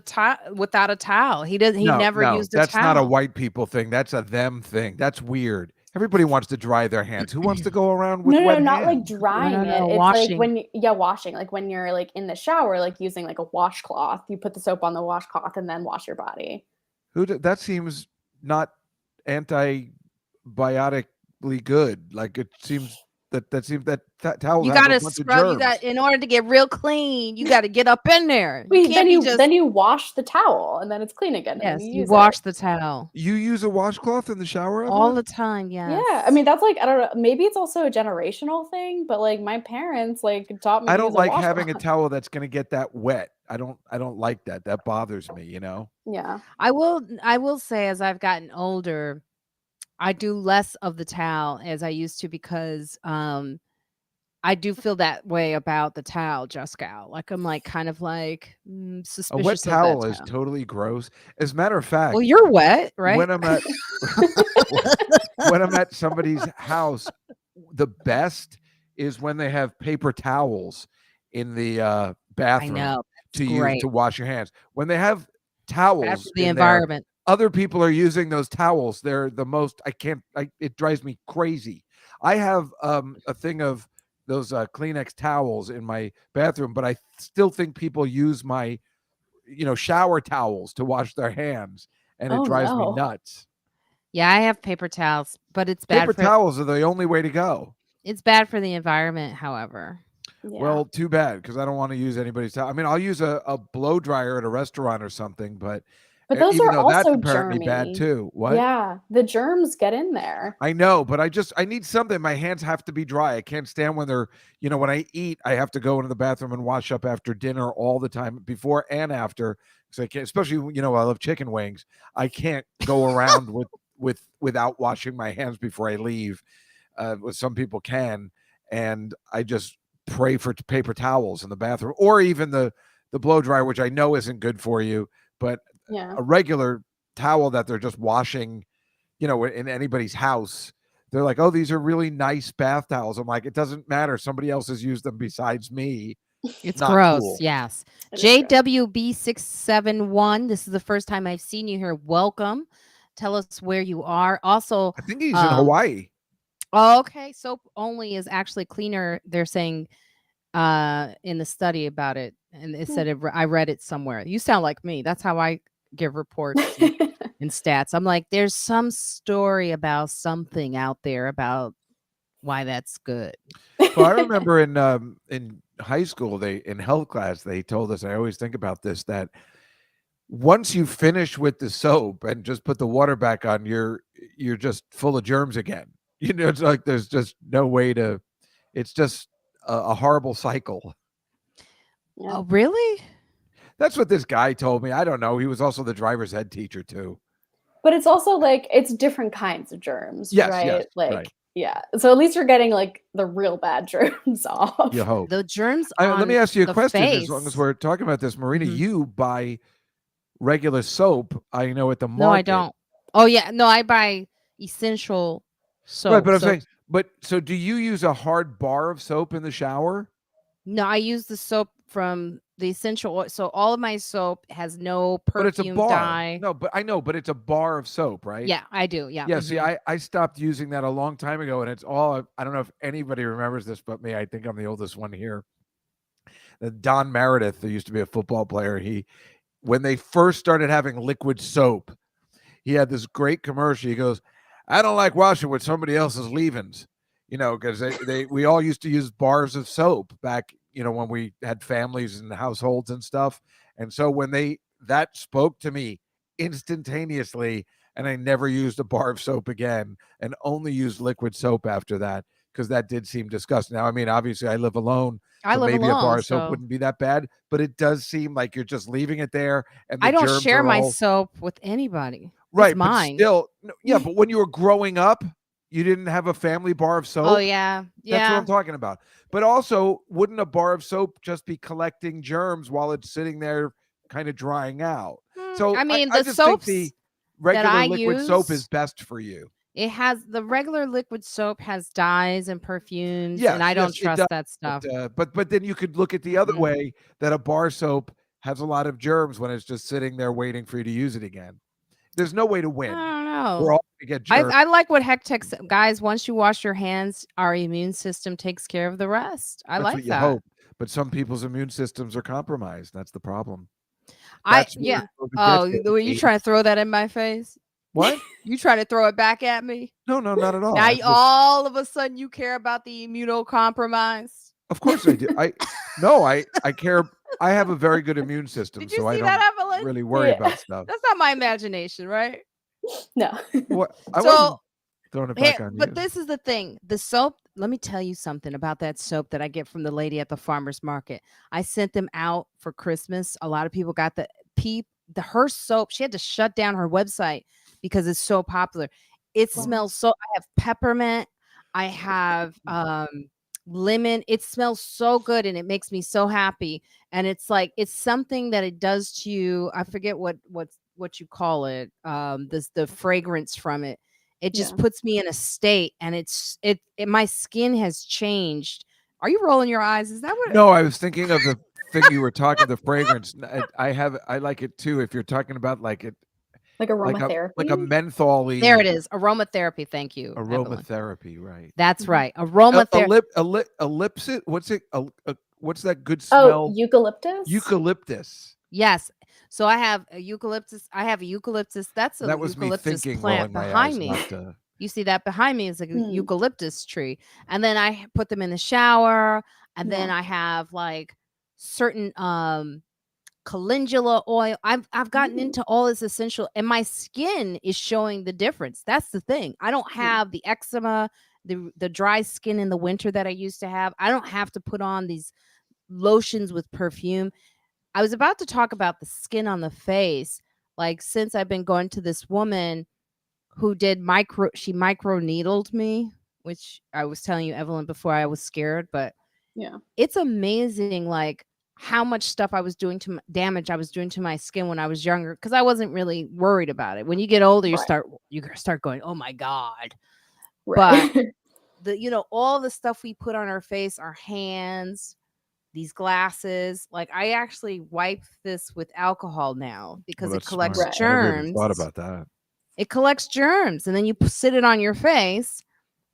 without a towel. He never used a that's towel. not a white people thing. That's a them thing. That's weird. Everybody wants to dry their hands. Who wants to go around with No, wet not like hands? drying it. No, It's washing. like washing. Like when you're like in the shower, like using like a washcloth. You put the soap on the washcloth and then wash your body. That seems not antibiotically good. Like it seems that seems that towel. You has a gotta bunch of scrub. You germs. got in order to get real clean. You got to get up in there. You can't be just. Then you wash the towel and then it's clean again. Yes, and you use wash it. the towel You use a washcloth in the shower all Evelyn? the time. Yes. Yeah, I mean that's like I don't know. Maybe it's also a generational thing, but like my parents like taught me. I to don't use like a having a washcloth. towel that's going to get that wet. I don't like that. That bothers me. Yeah. I will say, as I've gotten older, I do less of the towel as I used to, because I do feel that way about the towel, Juskow. Like I'm like kind of like suspicious A wet of that towel is towel. totally gross. As a matter of fact, Well, you're wet, right? when I'm at when I'm at somebody's house, the best is when they have paper towels in the I bathroom know. to use great. to wash your hands. When they have Bad towels for the in there, environment. other people are using those towels. They're the most. It drives me crazy. I have a thing of those Kleenex towels in my bathroom, but I still think people use my shower towels to wash their hands, and it Oh, drives me no. nuts. Yeah, I have paper towels, but it's bad Paper for towels are the only way to go. it's bad for the environment, however. Yeah. Well, too bad, because I don't want to use anybody's towel. I mean, I'll use a blow dryer at a restaurant or something, but those even are though that's also apparently bad germy. too. What? Yeah, the germs get in there. I know, but I need something. My hands have to be dry. I can't stand when they're, when I eat, I have to go into the bathroom and wash up after dinner all the time, before and after. So I can't, especially, I love chicken wings. I can't go around without washing my hands before I leave. Some people can, and I just pray for paper towels in the bathroom, or even the blow dryer, which I know isn't good for you, but Yeah. a regular towel that they're just washing, in anybody's house, they're like, oh, these are really nice bath towels. I'm like, it doesn't matter. Somebody else has used them besides me. It's Not gross. cool. Yes. It is gross. JWB671. This is the first time I've seen you here. Welcome. Tell us where you are. Also, I think he's in Hawaii. Oh, okay. Soap only is actually cleaner. They're saying in the study about it, and it said I read it somewhere. You sound like me. That's how I give reports and stats. I'm like, there's some story about something out there about why that's good. Well, I remember in high school, in health class, they told us, I always think about this, that once you finish with the soap and just put the water back on, you're just full of germs again. It's like there's just no way to. It's just a horrible cycle. Yeah. Oh, really? That's what this guy told me. I don't know. He was also the driver's ed teacher too. But it's also like it's different kinds of germs, yes, right? Yes, like right. Yeah. So at least you're getting like the real bad germs off. You hope. The germs Let me ask you a question face. as long as we're talking about this. Marina, you buy regular soap, I know, at the market. No, I don't. Oh, yeah. No, I buy essential soap. Right, but I'm saying, so do you use a hard bar of soap in the shower? No, I use the soap from the essential oil. So all of my soap has no perfume, but it's a bar. dye. No, but I know, but it's a bar of soap, right? Yeah, I do. Yeah. Yeah. See, I stopped using that a long time ago, and it's all. I don't know if anybody remembers this, but me. I think I'm the oldest one here. Don Meredith, there used to be a football player. When they first started having liquid soap, he had this great commercial. He goes, "I don't like washing with somebody else's leavings," because we all used to use bars of soap back, when we had families and households and stuff. And so when that spoke to me instantaneously, and I never used a bar of soap again, and only used liquid soap after that, because that did seem disgusting. Now, I mean, obviously I live alone. Maybe a bar of soap wouldn't be that bad, but it does seem like you're just leaving it there. And I don't share my soap with anybody. Right, it's mine. But still, yeah. But when you were growing up, you didn't have a family bar of soap. Oh yeah, yeah. That's what I'm talking about. But also, wouldn't a bar of soap just be collecting germs while it's sitting there, kind of drying out? So I mean, I the just soaps think the regular that I liquid use, soap is best for you. It has the regular liquid soap has dyes and perfumes, and I don't trust that stuff. But then you could look at the other way, that a bar soap has a lot of germs when it's just sitting there waiting for you to use it again. There's no way to win. I don't know. We're all gonna get germs. I like what Hectech said. Guys, once you wash your hands, our immune system takes care of the rest. That's like what that. You hope. But some people's immune systems are compromised. That's the problem. Oh, were you trying to throw that in my face? What? You trying to throw it back at me? No, not at all. Now all of a sudden you care about the immunocompromised? Of course I do. I care. I have a very good immune system, so I don't really worry about stuff. That's not my imagination, right? No. What? I wasn't throwing it back on you. But this is the thing. The soap, let me tell you something about that soap that I get from the lady at the farmer's market. I sent them out for Christmas. A lot of people got her soap. She had to shut down her website because it's so popular. It smells so. I have peppermint. I have lemon. It smells so good, and it makes me so happy. And it's like it's something that it does to you. I forget what you call it. The fragrance from it. It just puts me in a state, and my skin has changed. Are you rolling your eyes? Is that what? No, I was thinking of the thing you were talking. The fragrance. I like it too. If you're talking about like aromatherapy, like a menthol-y. There it is. Aromatherapy. Thank you. Aromatherapy, right? That's right. Aromatherapy. Ellipsis. What's it? What's that good smell? Oh, eucalyptus. Eucalyptus. Yes. So I have a eucalyptus. That's a eucalyptus plant behind me. You see that behind me is a eucalyptus tree. And then I put them in the shower. And then I have like certain calendula oil. I've gotten into all this essential, and my skin is showing the difference. That's the thing. I don't have the eczema, the dry skin in the winter that I used to have. I don't have to put on these lotions with perfume. I was about to talk about the skin on the face. Like, since I've been going to this woman who did she micro needled me, which I was telling you, Evelyn, before, I was scared, but it's amazing. Like, how much damage I was doing to my skin when I was younger, because I wasn't really worried about it. When you get older, you start going, oh my God. Right. All the stuff we put on our face, our hands, these glasses, like I actually wipe this with alcohol now Well, because it that's collects smart. Right. I never even germs. thought about that. It collects germs, and then you sit it on your face,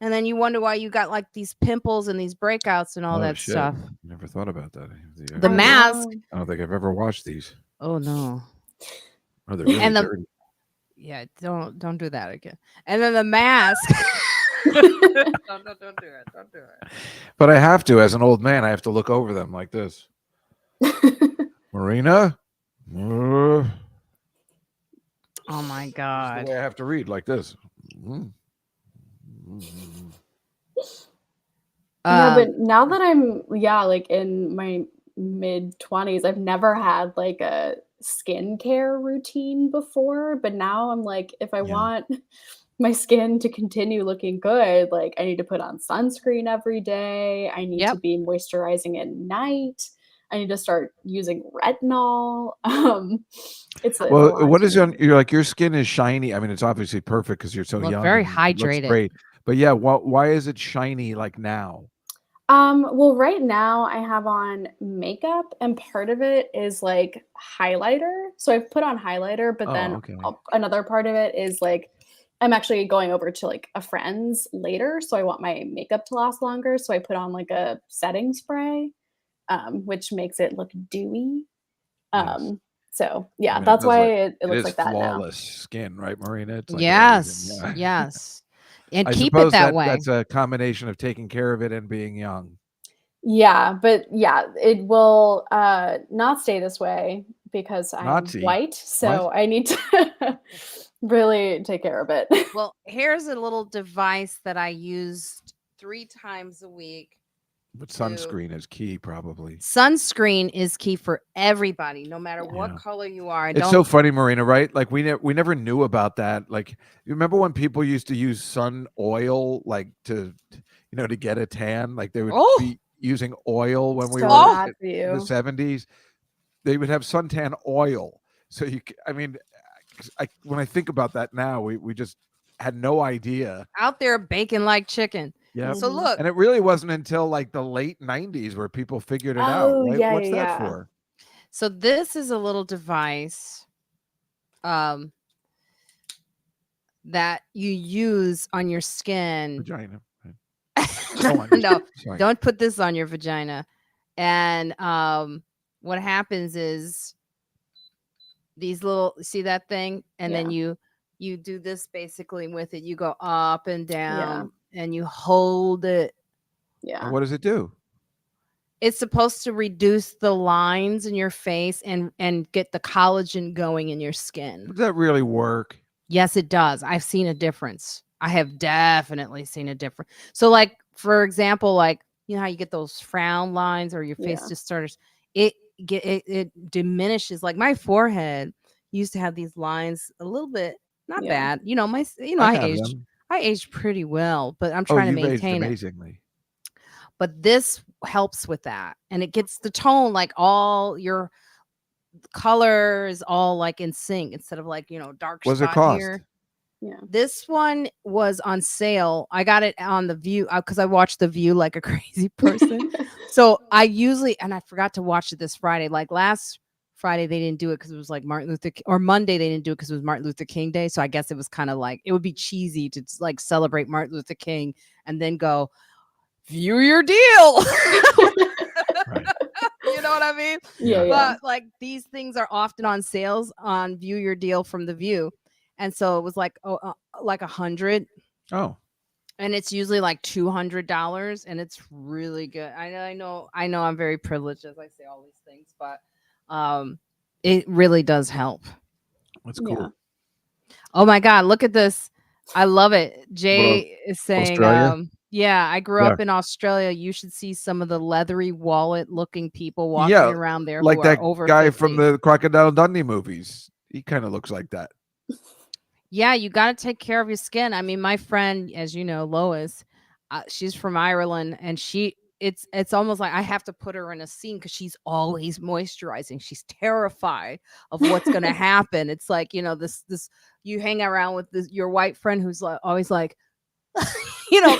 and then you wonder why you got like these pimples and these breakouts and all Oh that shit! stuff. Never thought about that. The I mask. know. I don't think I've ever watched these. Oh no. Oh, they're really And the dirty. yeah, don't do that again. And then the mask. don't do it. Don't do it. But I have to, as an old man, I have to look over them like this. Marina. Oh my That's god. the way I have to read like this. Yeah, but now that I'm like in my mid-20s, I've never had like a skincare routine before, but now I'm like, if I want my skin to continue looking good, like I need to put on sunscreen every day. I need to Yep. be moisturizing at night. I need to start using retinol. It's a Well, lot what to is me. your skin is shiny? I mean, it's obviously perfect because you're so Look young very and it looks hydrated. great. But yeah, why is it shiny like now? Well, right now I have on makeup, and part of it is like highlighter. So I've put on highlighter, but Oh, then okay. another part of it is like I'm actually going over to like a friend's later, so I want my makeup to last longer. So I put on like a setting spray, which makes it look dewy. Yes. So I yeah, mean, it that's does why look. it It looks is like that now. flawless skin, right, Marina? It's like amazing. Yes. Yeah. Yes. And I keep it suppose that way. that's a combination of taking care of it and being young. Yeah, but yeah, it will not stay this way because I'm Nazi. white, so What? I need to really take care of it. Well, here's a little device that I used 3 times a week. But sunscreen is key, probably. Sunscreen is key for everybody, no matter Yeah. what color you are. It's so funny, Marina, right? Like we never knew about that. Like, you remember when people used to use sun oil, like to get a tan? Like they would be using oil when we So were bad for in the you. 70s. They would have suntan oil. So I mean, when I think about that now, we just had no idea. Out there baking like chicken. Yeah. So look, And it really wasn't until like the late 90s where people figured it out, Oh, right? yeah, What's yeah, that yeah. for? so this is a little device that you use on your skin. Vagina. No, Sorry. don't put this on your vagina. And what happens is these little, see that thing? And then you do this basically with it. You go up and down and you hold it. Yeah. And what does it do? It's supposed to reduce the lines in your face and get the collagen going in your skin. Does that really work? Yes, it does. I've seen a difference. I have definitely seen a difference. So like, for example, like, you know how you get those frown lines or your face just starts, it diminishes. Like my forehead used to have these lines a little bit, not bad. I aged pretty well, but I'm trying to You've aged maintain it. amazingly. But this helps with that. And it gets the tone, like all your color is all like in sync instead of like, dark What's it spot cost? here. Yeah. This one was on sale. I got it on The View because I watched The View like a crazy person. So I usually, and I forgot to watch it this Friday. Like last Friday, they didn't do it because it was like or Monday, they didn't do it because it was Martin Luther King Day. So I guess it was kind of like, it would be cheesy to like celebrate Martin Luther King and then go, view your deal. Right. You know what I mean? Yeah. But like these things are often on sales on View Your Deal from The View. And so it was like like $100. Oh. And it's usually like $200, and it's really good. I know I'm very privileged as I say all these things, but it really does help. That's cool. Yeah. Oh my God, look at this. I love it. Jay is saying, Australia? yeah, I grew up in Australia. You should see some of the leathery wallet looking people walking around there like who that are over guy 50. from the Crocodile Dundee movies. He kind of looks like that. Yeah, you got to take care of your skin. I mean, my friend, as you know, Lois, she's from Ireland, and it's almost like I have to put her in a scene because she's always moisturizing. She's terrified of what's going to happen. It's like, this you hang around with your white friend who's like, always like,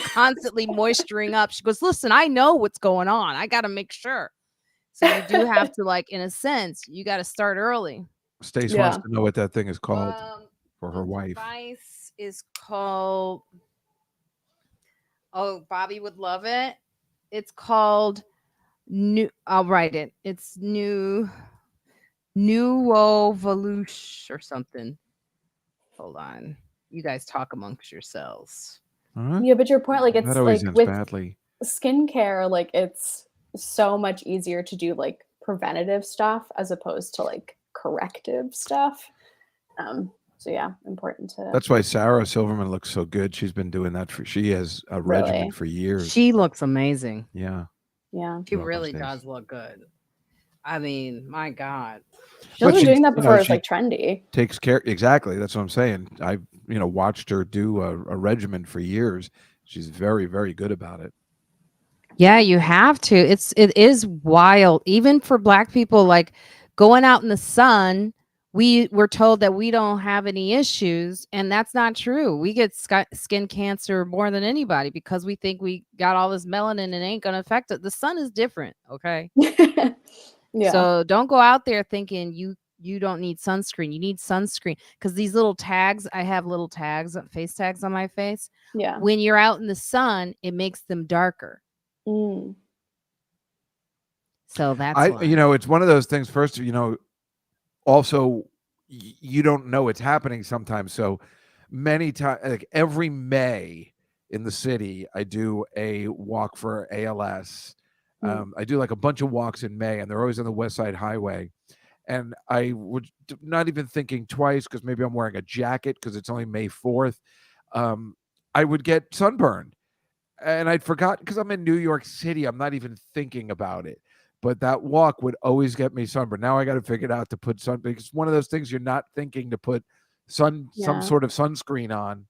constantly moisturing up. She goes, listen, I know what's going on. I got to make sure. So you do have to, like, in a sense, you got to start early. Stace Yeah. wants to know what that thing is called for her The wife. device is called, oh, Bobby would love it. It's called I'll write it. It's Nuovolush or something. Hold on. You guys talk amongst yourselves. Huh? Yeah, but your point, like, That it's always like ends with badly. skincare, like, it's so much easier to do like preventative stuff as opposed to like corrective stuff. So yeah, important to That's why Sarah Silverman looks so good. She's been doing that she has a regimen Really? for years. She looks amazing. Yeah. Yeah. She You're welcome, really Stace. does look good. I mean, my God. She was But doing that you know, before it was she like trendy. takes care. Exactly. That's what I'm saying. I've watched her do a regimen for years. She's very, very good about it. Yeah, you have to. It is wild. Even for Black people, like going out in the sun, we're told that we don't have any issues, and that's not true. We get skin cancer more than anybody because we think we got all this melanin and it ain't gonna affect it. The sun is different, okay? Yeah. So don't go out there thinking you don't need sunscreen. You need sunscreen because these little tags, I have little tags, face tags on my face. Yeah. When you're out in the sun, it makes them darker. Mm. So that's why. It's one of those things. First, also you don't know it's happening sometimes. So many times, like every May in the city, I do a walk for ALS. I do like a bunch of walks in May, and they're always on the West Side Highway. And I would not even thinking twice because maybe I'm wearing a jacket because it's only May 4th. I would get sunburned, and I'd forgotten because I'm in New York City. I'm not even thinking about it. But that walk would always get me sunburned. Now I got to figure it out to put because it's one of those things you're not thinking to put some sort of sunscreen on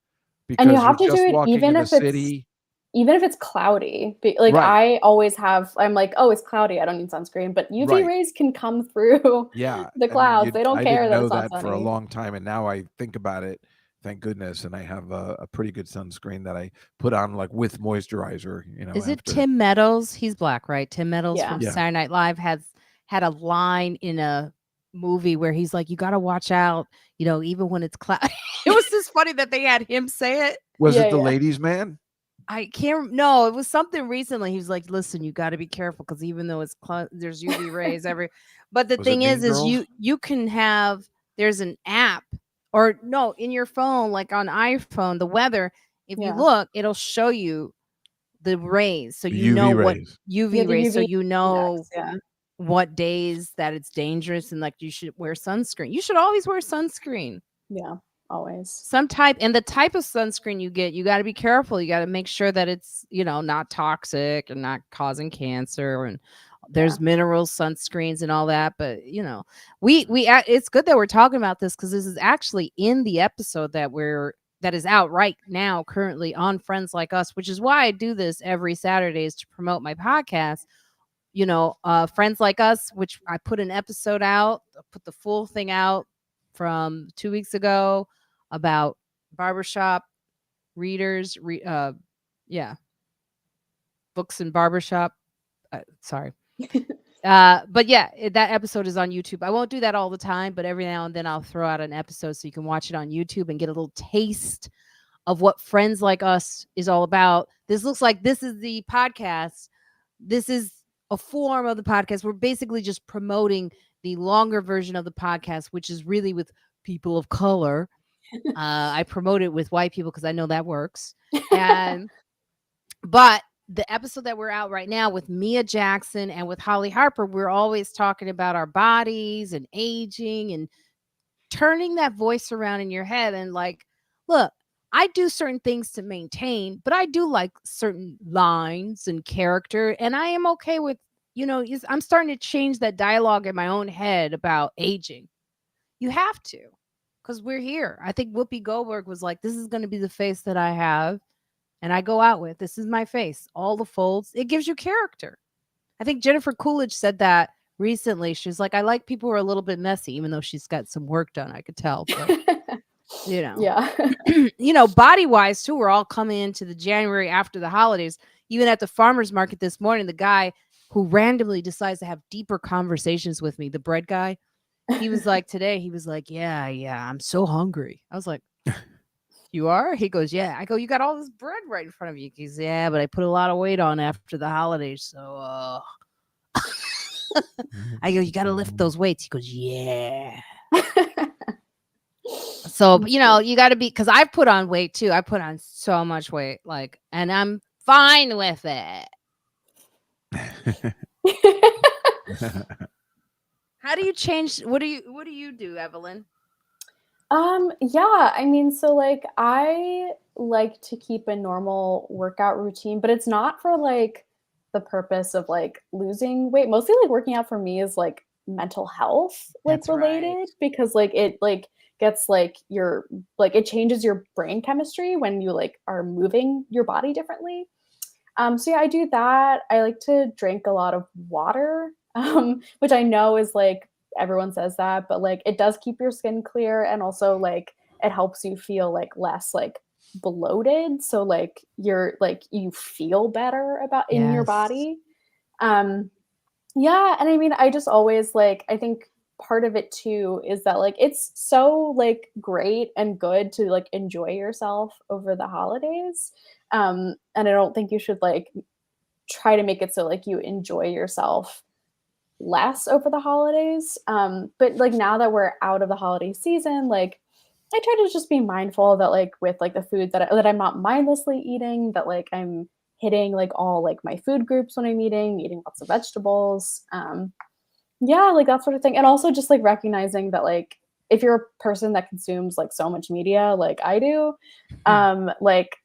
because And you have to you're do just it walking even in the if it's city. even if it's cloudy. Like Right. I always I'm like, oh, it's cloudy, I don't need sunscreen. But UV Right. rays can come through Yeah, the clouds. They don't I care didn't that know it's not that for a sunny. long time, and now I think about it. Thank goodness, and I have a pretty good sunscreen that I put on like with moisturizer. Is it after. Tim Meadows? He's Black, right? Tim Meadows Yeah. from Yeah. Saturday Night Live had a line in a movie where he's like, "You got to watch out, even when it's cloudy." It was just funny that they had him say it. Was Yeah, it the yeah. ladies' man? I can't. No, it was something recently. He was like, "Listen, you got to be careful because even though it's there's UV rays every." But the Was it thing Mean is Girls? you can have there's an app or no in your phone, like on iPhone, the weather. If you Yeah. look, it'll show you the rays, so The you know UV what rays. UV Yeah, the rays, so UV you know index, yeah. what days that it's dangerous and like you should wear sunscreen. You should always wear sunscreen. Yeah, always. Some type, and the type of sunscreen you get, you got to be careful. You got to make sure that it's, not toxic and not causing cancer. And there's mineral sunscreens and all that. But, it's good that we're talking about this because this is actually in the episode that is out right now, currently on Friends Like Us, which is why I do this every Saturdays to promote my podcast. Friends Like Us, which I put an episode out, put the full thing out from 2 weeks ago about barbershop readers, books and barbershop. Sorry. But yeah, that episode is on YouTube. I won't do that all the time, but every now and then I'll throw out an episode so you can watch it on YouTube and get a little taste of what Friends Like Us is all about. This looks like this is the podcast. This is a form of the podcast. We're basically just promoting the longer version of the podcast, which is really with people of color. I promote it with white people because I know that works. But the episode that we're out right now with Mia Jackson and with Holly Harper, we're always talking about our bodies and aging and turning that voice around in your head and like, look, I do certain things to maintain, but I do like certain lines and character. And I am okay with, I'm starting to change that dialogue in my own head about aging. You have to, because we're here. I think Whoopi Goldberg was like, this is going to be the face that I have and I go out with. This is my face. All the folds. It gives you character. I think Jennifer Coolidge said that recently. She's like, I like people who are a little bit messy, even though she's got some work done. I could tell. But Yeah. Body wise too, we're all coming into the January after the holidays. Even at the farmer's market this morning, the guy who randomly decides to have deeper conversations with me, the bread guy, he was like, yeah, I'm so hungry. I was like, you are? He goes, yeah. I go, you got all this bread right in front of you. He goes, yeah, but I put a lot of weight on after the holidays. So I go, you got to lift those weights. He goes, yeah. So, you got to be, because I've put on weight too. I put on so much weight, and I'm fine with it. How do you change? What do you do, Evelyn? Yeah, I mean, so like I like to keep a normal workout routine, but it's not for like the purpose of like losing weight. Mostly like working out for me is like mental health like That's related right. because like it like gets like your like it changes your brain chemistry when you like are moving your body differently. So yeah, I do that. I like to drink a lot of water, which I know is like everyone says that, but like it does keep your skin clear and also like it helps you feel like less like bloated. So like you're like you feel better about in your Yes. body. Um yeah, and I mean I just always like I think part of it too is that like it's so like great and good to like enjoy yourself over the holidays. And I don't think you should like try to make it so like you enjoy yourself less over the holidays. But like now that we're out of the holiday season, like I try to just be mindful that like with like the food that I'm not mindlessly eating, that like I'm hitting like all like my food groups when I'm eating lots of vegetables. Yeah, like that sort of thing. And also just like recognizing that like if you're a person that consumes like so much media like I do, like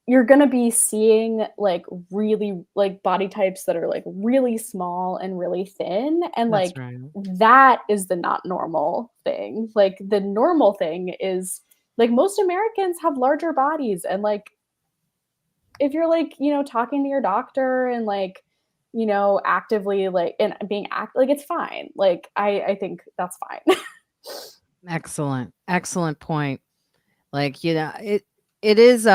you're gonna be seeing like really like body types that are like really small and really thin. And That's like right. that is the not normal thing. Like the normal thing is like most Americans have larger bodies. And like if you're like, talking to your doctor and like, actively like and being like it's fine. Like I think that's fine. Excellent point. Like, it is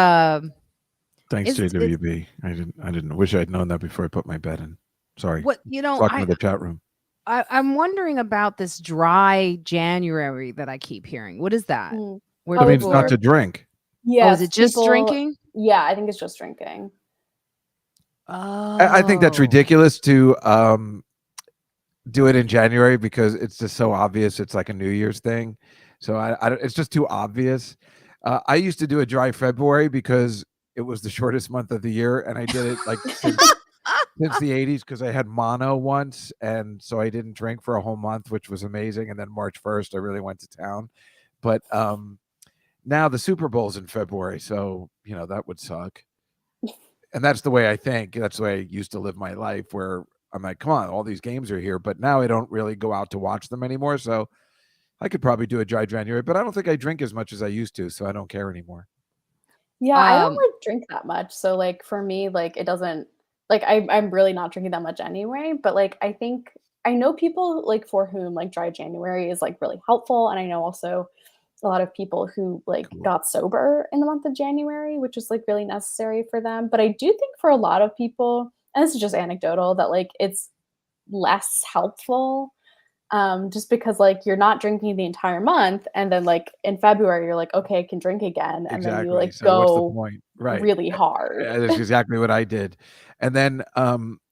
Thanks, it's JWB. I didn't wish I'd known that before I put my bed in. Sorry. what Talking to the chat room. I'm wondering about this dry January that I keep hearing. What is that? Mm. Where That Oh, means people not are to drink. Yes, is it just drinking? Yeah, I think it's just drinking. I think that's Oh. ridiculous to do it in January because it's just so obvious. It's like a New Year's thing. So it's just too obvious. I used to do a dry February because it was the shortest month of the year, and I did it like since the 80s because I had mono once, and so I didn't drink for a whole month, which was amazing. And then March 1st, I really went to town. But now the Super Bowl's in February, so that would suck. And that's the way I think. That's the way I used to live my life, where I'm like, come on, all these games are here. But now I don't really go out to watch them anymore. So I could probably do a dry January, but I don't think I drink as much as I used to, so I don't care anymore. Yeah, I don't like drink that much. So like for me, like it doesn't like I'm really not drinking that much anyway. But like I think I know people like for whom like dry January is like really helpful. And I know also a lot of people who like Cool. got sober in the month of January, which is like really necessary for them. But I do think for a lot of people, and this is just anecdotal, that like it's less helpful. Just because like you're not drinking the entire month, and then like in February you're like, okay, I can drink again, and then you Exactly. like So what's the go point? Right. really hard. That's exactly what I did. And then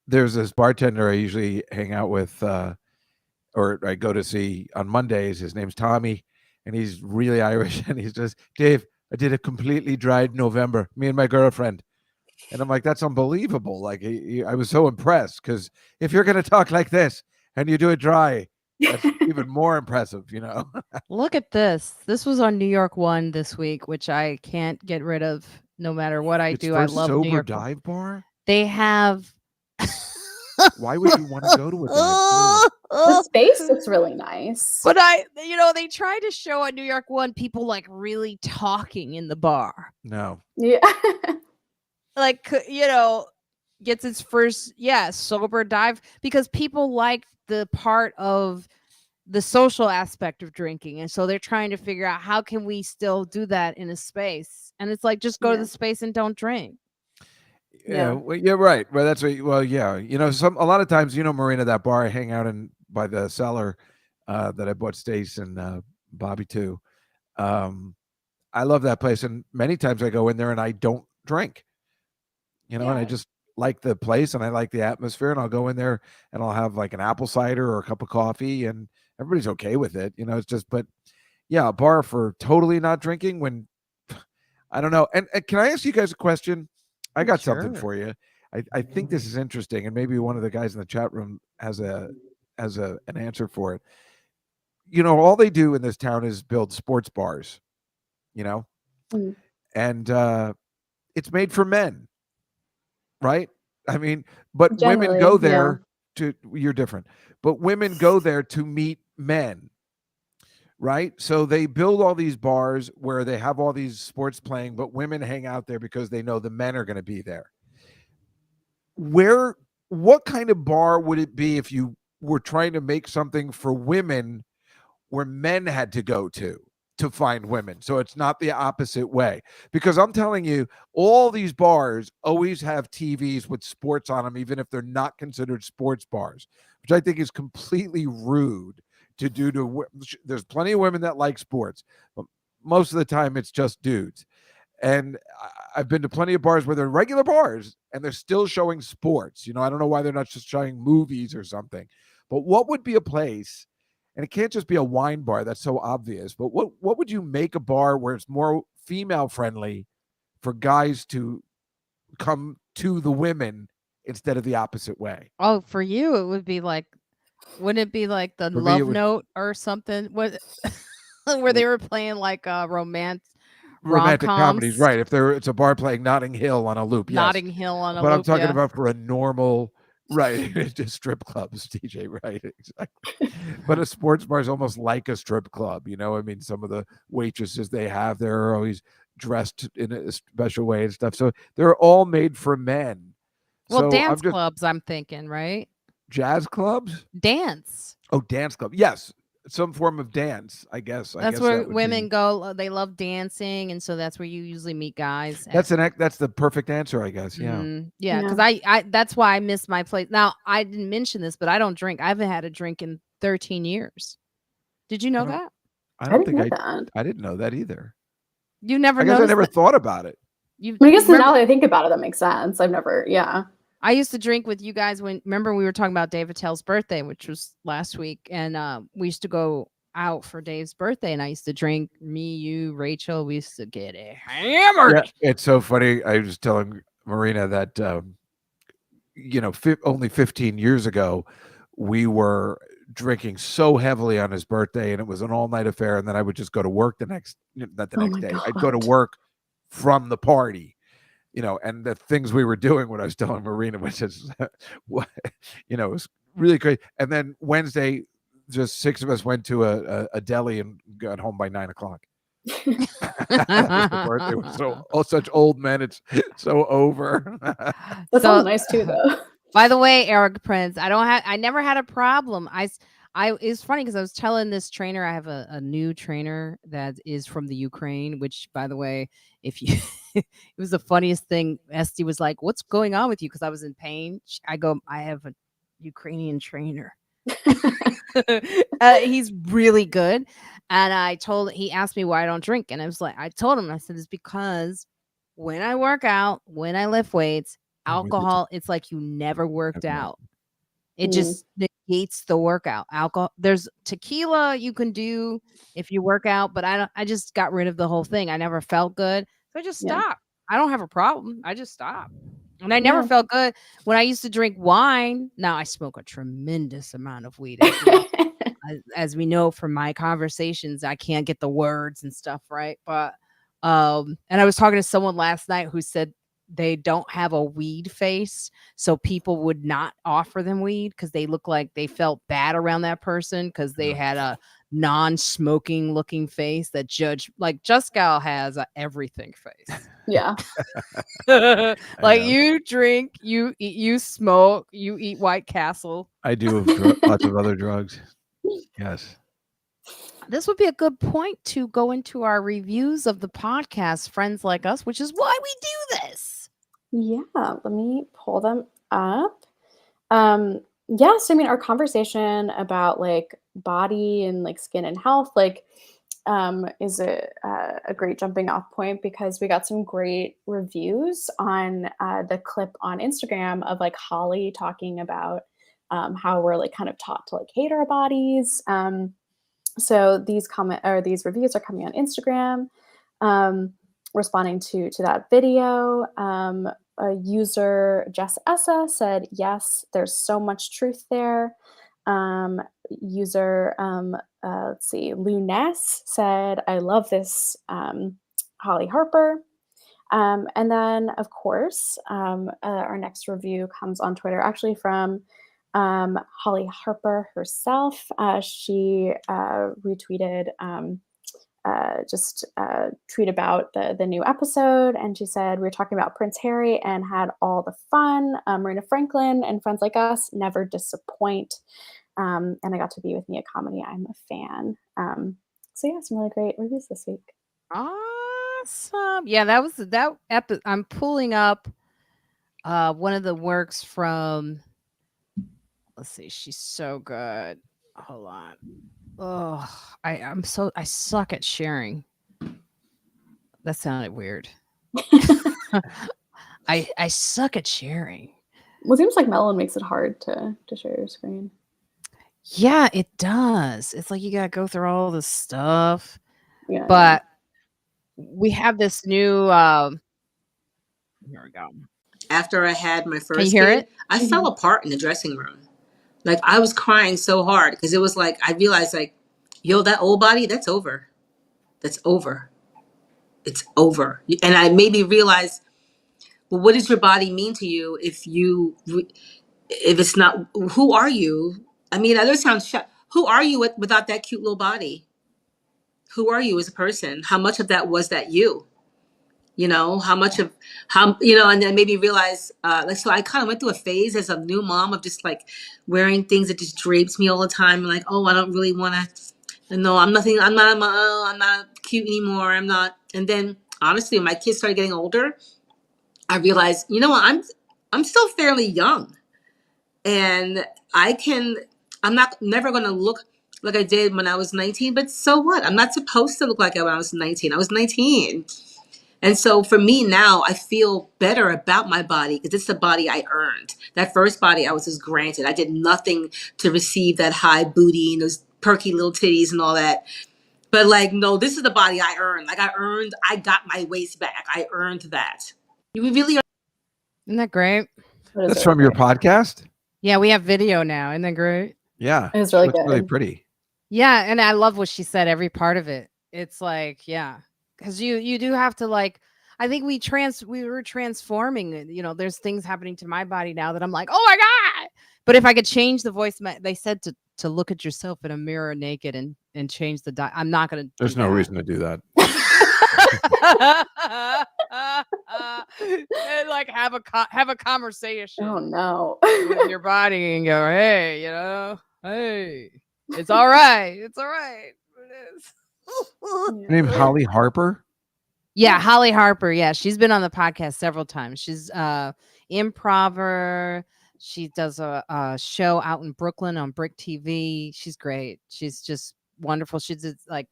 there's this bartender I usually hang out with, or I go to see on Mondays. His name's Tommy, and he's really Irish. And he's just, Dave, I did a completely dried November, me and my girlfriend. And I'm like, that's unbelievable. Like, I was so impressed because if you're going to talk like this and you do it dry, that's even more impressive, Look at this. This was on New York One this week, which I can't get rid of no matter what I It's do. for I a love New sober York One. dive bar. They have Why would you want to go to a dive bar? The space looks really nice. But they tried to show on New York One people like really talking in the bar. No. Yeah. Like, gets its first sober dive because people like the part of the social aspect of drinking, and so they're trying to figure out how can we still do that in a space, and it's like just go to the space and don't drink. Yeah, well, you're right. Well, that's what. Well, yeah, a lot of times, Marina, that bar I hang out in by the cellar, that I bought Stace and Bobby too. I love that place, and many times I go in there and I don't drink. And I just like the place and I like the atmosphere, and I'll go in there and I'll have like an apple cider or a cup of coffee, and everybody's okay with it. It's just, but yeah, a bar for totally not drinking when I don't know. And can I ask you guys a question? I got something for you. I think this is interesting, and maybe one of the guys in the chat room has an answer for it. All they do in this town is build sports bars, and it's made for men, right? I mean, but women go there you're different, but women go there to meet men, right? So they build all these bars where they have all these sports playing, but women hang out there because they know the men are going to be there. What kind of bar would it be if you were trying to make something for women where men had to go to find women? So it's not the opposite way, because I'm telling you, all these bars always have TVs with sports on them, even if they're not considered sports bars, which I think is completely rude to do to. There's plenty of women that like sports, but most of the time it's just dudes. And I've been to plenty of bars where they're regular bars and they're still showing sports. I don't know why they're not just showing movies or something. But what would be a place, and it can't just be a wine bar, that's so obvious, but what would you make a bar where it's more female friendly for guys to come to the women instead of the opposite way? Oh, for you, it would be like, wouldn't it be like the Love Note or something? What, where they were playing like romantic comedies, right? If it's a bar playing Notting Hill on a loop, Notting Hill on a but loop. I'm talking about for a normal, right? Just strip clubs, DJ, right? Exactly. But a sports bar is almost like a strip club, I mean, some of the waitresses they have there are always dressed in a special way and stuff. So they're all made for men. Well, so dance clubs, I'm thinking, right? Jazz clubs? Dance. Oh, dance club. Yes. Some form of dance, I guess. That's where women go. They love dancing, and so that's where you usually meet guys. That's the perfect answer, I guess. Yeah. Yeah, because I that's why I missed my place. Now, I didn't mention this, but I don't drink. I haven't had a drink in 13 years. Did you know that? I didn't know that either. You never I guess I never thought about it. I guess now that I think about it, that makes sense. I've never, I used to drink with you guys remember we were talking about Dave Attell's birthday, which was last week. And we used to go out for Dave's birthday, and I used to drink, me, you, Rachel, we used to get hammered. Yeah, it's so funny. I was telling Marina that, only 15 years ago, we were drinking so heavily on his birthday, and it was an all-night affair. And then I would just go to work next day. God. I'd go to work from the party. And the things we were doing, what I was telling Marina, was just, it was really great. And then Wednesday, just 6 of us went to a deli and got home by 9:00. The birthday was such old men. It's so over. That sounds nice too, though. By the way, Eric Prince, I never had a problem. It's funny because I was telling this trainer, I have a new trainer that is from the Ukraine, which, by the way, it was the funniest thing. Esty was like, "What's going on with you?" Because I was in pain. I go, "I have a Ukrainian trainer." He's really good. And he asked me why I don't drink. And I told him, I said, it's because when I work out, when I lift weights, alcohol, it's like you never worked out. It just negates the workout. Alcohol, there's tequila you can do if you work out, but I just got rid of the whole thing. I never felt good. So I just stopped. I don't have a problem. I just stopped. And I never felt good when I used to drink wine. Now I smoke a tremendous amount of weed. As we know from my conversations, I can't get the words and stuff right. But and I was talking to someone last night who said they don't have a weed face, so people would not offer them weed because they look like they felt bad around that person because they had a non-smoking looking face that like Juskow has a everything face. Yeah. Like you drink, you eat, you smoke, you eat White Castle. I do lots of other drugs. Yes. This would be a good point to go into our reviews of the podcast, Friends Like Us, which is why we do this. Yeah, let me pull them up. Yeah, so I mean, our conversation about like body and like skin and health, like, is a great jumping off point because we got some great reviews on the clip on Instagram of like Holly talking about how we're like kind of taught to like hate our bodies. So these reviews are coming on Instagram, responding to that video. A user, Jess Essa, said, yes, there's so much truth there. User, let's see, Luness said, I love this, Holly Harper. And then, of course, our next review comes on Twitter, actually from Holly Harper herself. She retweeted tweet about the new episode, and she said, we were talking about Prince Harry and had all the fun. Marina Franklin and Friends Like Us never disappoint. And I got to be with Mia Comedy. I'm a fan. So yeah, some really great reviews this week. Awesome. Yeah, that was that episode. I'm pulling up one of the works from, let's see, she's so good. Hold on. Oh, I suck at sharing. That sounded weird. I suck at sharing. Well, it seems like Melon makes it hard to share your screen. Yeah, it does. It's like you gotta go through all this stuff. Yeah. But we have this new here we go. After I had my first Can you hear kid, it? I fell apart in the dressing room. Like I was crying so hard because it was like I realized like, yo, that old body, that's over. That's over. It's over. And I made me realize, well, what does your body mean to you if it's not, who are you? I mean, I know it sounds who are you without that cute little body? Who are you as a person? How much of that was that you? You know, how much of and then made me realize, like, so I kind of went through a phase as a new mom of just like wearing things that just drapes me all the time. Like, oh, I don't really want to, no, I'm nothing. I'm not cute anymore. I'm not. And then honestly, when my kids started getting older, I realized, you know what, I'm still fairly young and I'm never going to look like I did when I was 19, but so what? I'm not supposed to look like I when I was 19. I was 19. And so for me now, I feel better about my body because it's the body I earned. That first body I was just granted. I did nothing to receive that high booty and those perky little titties and all that. But like, no, this is the body I earned. Like I got my waist back. I earned that. You really are. Isn't that great? That's from your podcast? Yeah, we have video now. Isn't that great? Yeah. It was really looks good. really pretty. Yeah, and I love what she said, every part of it. It's like, yeah. Because you do have to, like, I think we were transforming. You know, there's things happening to my body now that I'm like, oh my God. But if I could change the voice, they said to look at yourself in a mirror naked and change the I'm not going to. There's no reason to do that. And like have a conversation. Oh no. With your body and go, hey, hey, it's all right. It's all right. It is. Her name's Holly Harper? Yeah, Holly Harper. Yeah, she's been on the podcast several times. She's improver. She does a show out in Brooklyn on Brick TV. She's great. She's just wonderful. She's like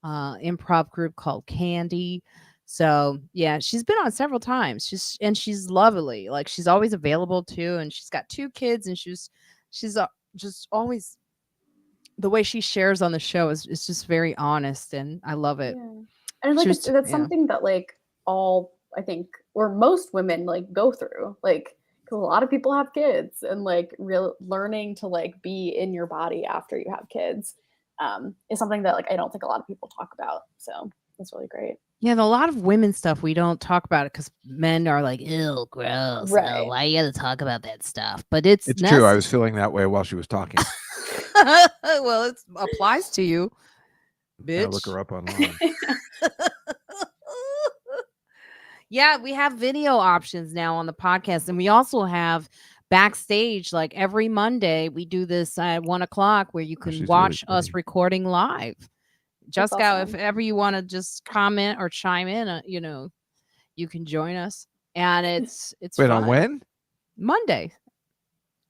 improv group called Candy. So yeah, she's been on several times. She's lovely. Like she's always available too, and she's got 2 kids, and she's just always, the way she shares on the show is just very honest, and I love it. Yeah. And like that's something that like I think, or most women like go through, like, because a lot of people have kids, and like learning to like be in your body after you have kids is something that like I don't think a lot of people talk about. So that's really great. Yeah, a lot of women stuff we don't talk about it because men are like, ew, gross. Right. Oh, why you gotta talk about that stuff? But it's true. I was feeling that way while she was talking. Well, it applies to you, bitch. I look her up online. Yeah, we have video options now on the podcast, and we also have backstage, like every Monday, we do this at 1:00 where you can she's really watch us pretty. recording live. That's Juskow, if awesome. ever you want to just comment or chime in, you can join us. And it's Wait, fun. on when? Monday.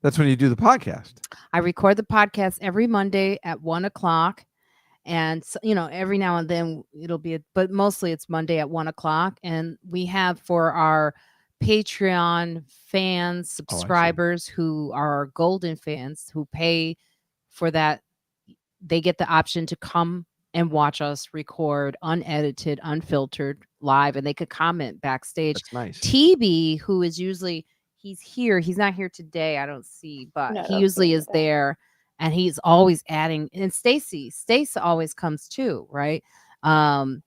That's when you do the podcast. I record the podcast every Monday at 1:00. And every now and then it'll be, but mostly it's Monday at 1:00. And we have for our Patreon fans, subscribers who are golden fans who pay for that, they get the option to come and watch us record unedited, unfiltered, live, and they could comment backstage. That's nice. TB, who is usually, he's here. He's not here today, I don't see, but No, he don't usually see him is today. there, and he's always adding. And Stacy always comes too, right? I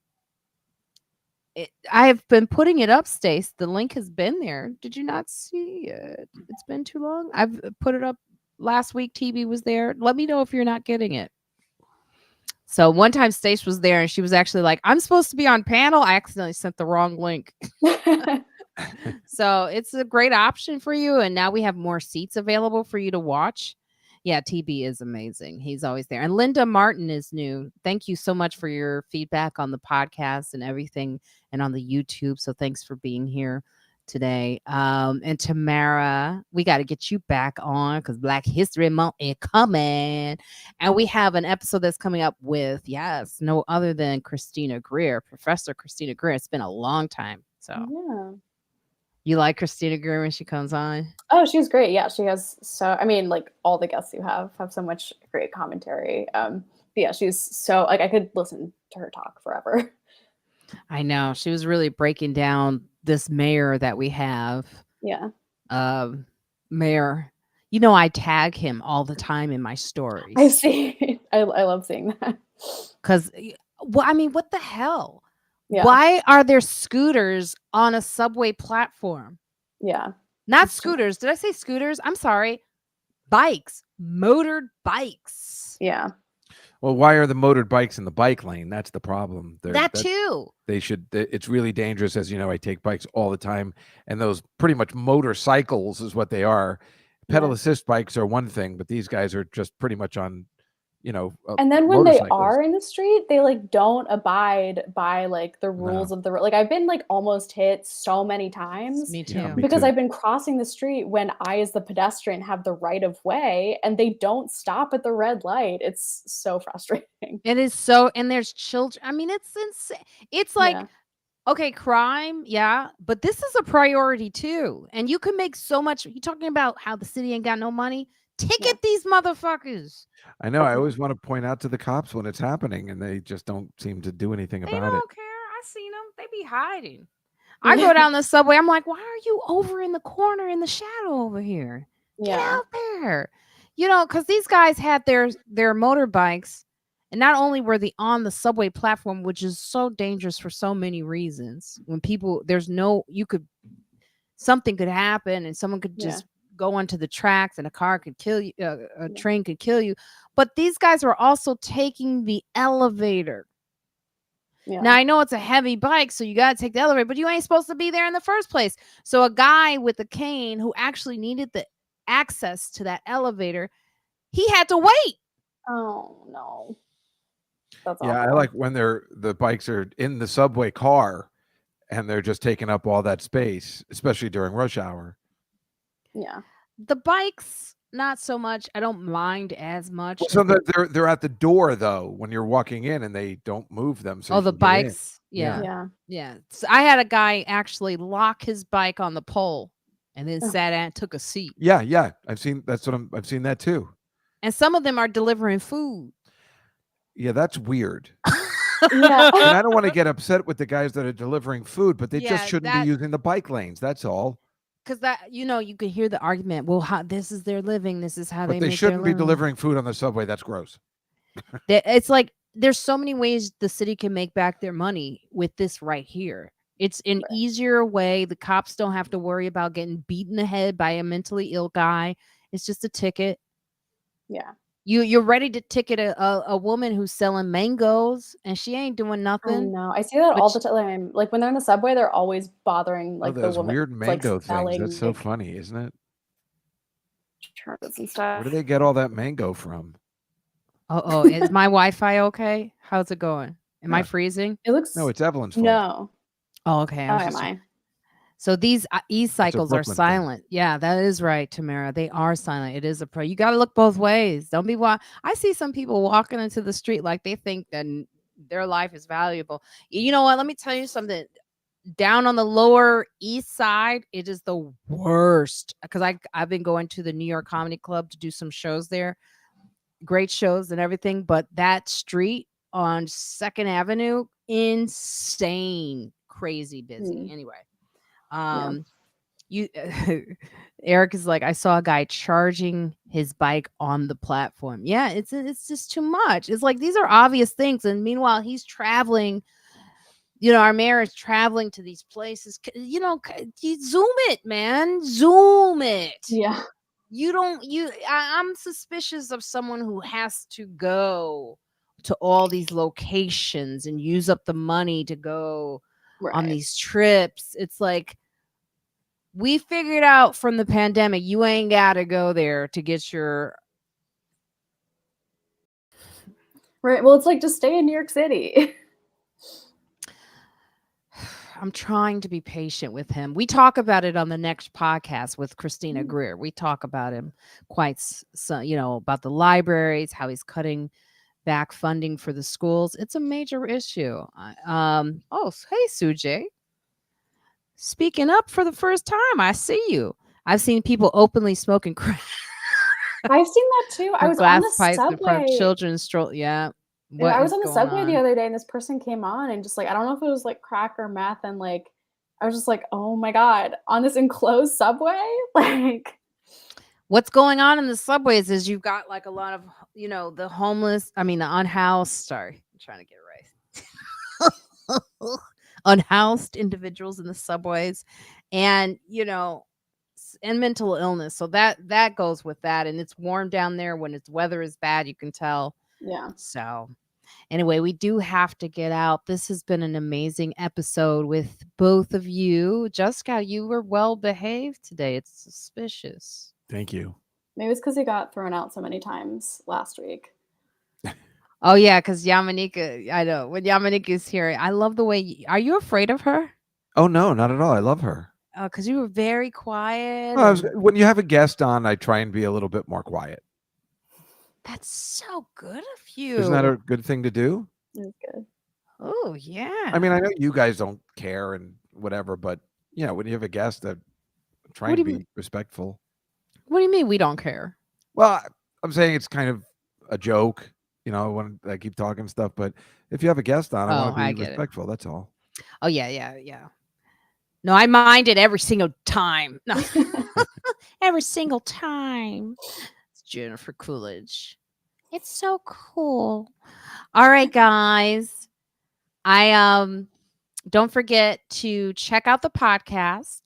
have been putting it up, Stace. The link has been there. Did you not see it? It's been too long. I've put it up last week. TB was there. Let me know if you're not getting it. So one time Stace was there and she was actually like, I'm supposed to be on panel. I accidentally sent the wrong link. So it's a great option for you. And now we have more seats available for you to watch. Yeah, TB is amazing. He's always there. And Linda Martin is new. Thank you so much for your feedback on the podcast and everything and on the YouTube. So thanks for being here today. And Tamara, we got to get you back on because Black History Month is coming. And we have an episode that's coming up with, no other than Christina Greer, Professor Christina Greer. It's been a long time. So Yeah. you like Christina Greer when she comes on? Oh, she's great. Yeah, she has like all the guests you have so much great commentary. But yeah, she's so I could listen to her talk forever. I know. She was really breaking down this mayor that we have. Yeah. Mayor. I tag him all the time in my stories. I see. I love seeing that. Because, what the hell? Yeah. Why are there scooters on a subway platform? Yeah. Not scooters. Did I say scooters? I'm sorry. Bikes. Motored bikes. Yeah. Well, why are the motored bikes in the bike lane? That's the problem. Too. They should. It's really dangerous. As you know, I take bikes all the time, and those pretty much motorcycles is what they are. Pedal assist bikes are one thing, but these guys are just pretty much on, and then when they are in the street, they don't abide by the rules of the road. I've been almost hit so many times. Me too. Yeah, me because too. I've been crossing the street when I, as the pedestrian, have the right of way, and they don't stop at the red light. It's so frustrating. It is so, and there's children. It's insane. It's okay, crime, yeah, but this is a priority too. And you can make so much. You talking about how the city ain't got no money? Ticket these motherfuckers. I know. I always want to point out to the cops when it's happening, and they just don't seem to do anything about it. They don't care. I seen them. They be hiding. I go down the subway. I'm like, why are you over in the corner in the shadow over here? Get out there. Because these guys had their motorbikes, and not only were they on the subway platform, which is so dangerous for so many reasons. When people, something could happen, and someone could just go onto the tracks, and a car could kill you. A train could kill you. But these guys were also taking the elevator. Yeah. Now, I know it's a heavy bike, so you got to take the elevator, but you ain't supposed to be there in the first place. So a guy with a cane who actually needed the access to that elevator, he had to wait. Oh, no. That's awful. I like when the bikes are in the subway car and they're just taking up all that space, especially during rush hour. Yeah. The bikes, not so much. I don't mind as much. Well, so they're at the door though when you're walking in, and they don't move them. So the bikes, yeah. So I had a guy actually lock his bike on the pole and then sat and took a seat. Yeah. I've seen that too. And some of them are delivering food. Yeah, that's weird. Yeah. And I don't want to get upset with the guys that are delivering food, but they just shouldn't be using the bike lanes. That's all. Because you can hear the argument. Well, this is their living. This is how they make their living. But they shouldn't be delivering food on the subway. That's gross. It's like there's so many ways the city can make back their money with this right here. It's an easier way. The cops don't have to worry about getting beaten in the head by a mentally ill guy. It's just a ticket. Yeah. You're ready to ticket a woman who's selling mangoes and she ain't doing nothing. I know. I see that all the time. When they're in the subway, they're always bothering the those woman. weird mango things. That's so funny, isn't it? churros and stuff. Where do they get all that mango from? Oh, is my Wi-Fi okay? How's it going? Am I Yeah. freezing? It looks No, it's Evelyn's fault. no. Oh, okay. I Oh, was am just I? So these e-cycles are Brooklyn thing. silent. Yeah, that is right, Tamara. They are silent. It is a pro. You got to look both ways. Don't be I see some people walking into the street like they think that their life is valuable. You know what? Let me tell you something. Down on the lower east side, it is the worst because I've been going to the New York Comedy Club to do some shows there. Great shows and everything, but that street on 2nd Avenue, insane, crazy busy. Anyway. You Eric is like, I saw a guy charging his bike on the platform. Yeah, it's just too much. It's like these are obvious things, and meanwhile he's traveling. Our mayor is traveling to these places. You zoom it, man, zoom it. Yeah. I'm suspicious of someone who has to go to all these locations and use up the money to go on these trips. It's like, we figured out from the pandemic, you ain't got to go there to get your. Right. Well, it's like, just stay in New York City. I'm trying to be patient with him. We talk about it on the next podcast with Christina Greer. We talk about him quite, about the libraries, how he's cutting back funding for the schools. It's a major issue. Hey, Sujay. Speaking up for the first time, I see you. I've seen people openly smoking crack. I've seen that too. I was on the subway. Children's stroll. Yeah. I was on the subway the other day, and this person came on and just like, I don't know if it was like crack or meth, and like I was just like, oh my God, on this enclosed subway? Like, what's going on in the subways is you've got like a lot of, the homeless, the unhoused, sorry, I'm trying to get it right. Unhoused individuals in the subways, and and mental illness. So that goes with that, and it's warm down there. When its weather is bad, you can tell. Yeah. So anyway, we do have to get out. This has been an amazing episode with both of you. Juskow, you were well behaved today. It's suspicious. Thank you. Maybe it's because he got thrown out so many times last week. Oh, yeah, because Yamanika, I know. When Yamanika is here, I love the way are you afraid of her? Oh, no, not at all. I love her. Oh, because you were very quiet. When you have a guest on, I try and be a little bit more quiet. That's so good of you. Isn't that a good thing to do? It's good. Oh, yeah. I mean, I know you guys don't care and whatever, but, when you have a guest, try and be respectful. What do you mean we don't care? Well, I'm saying it's kind of a joke. When I keep talking stuff, but if you have a guest on, I want to be respectful. That's all. Oh, yeah. No, I mind it every single time. No. Every single time. It's Jennifer Coolidge. It's so cool. All right, guys. I don't forget to check out the podcast.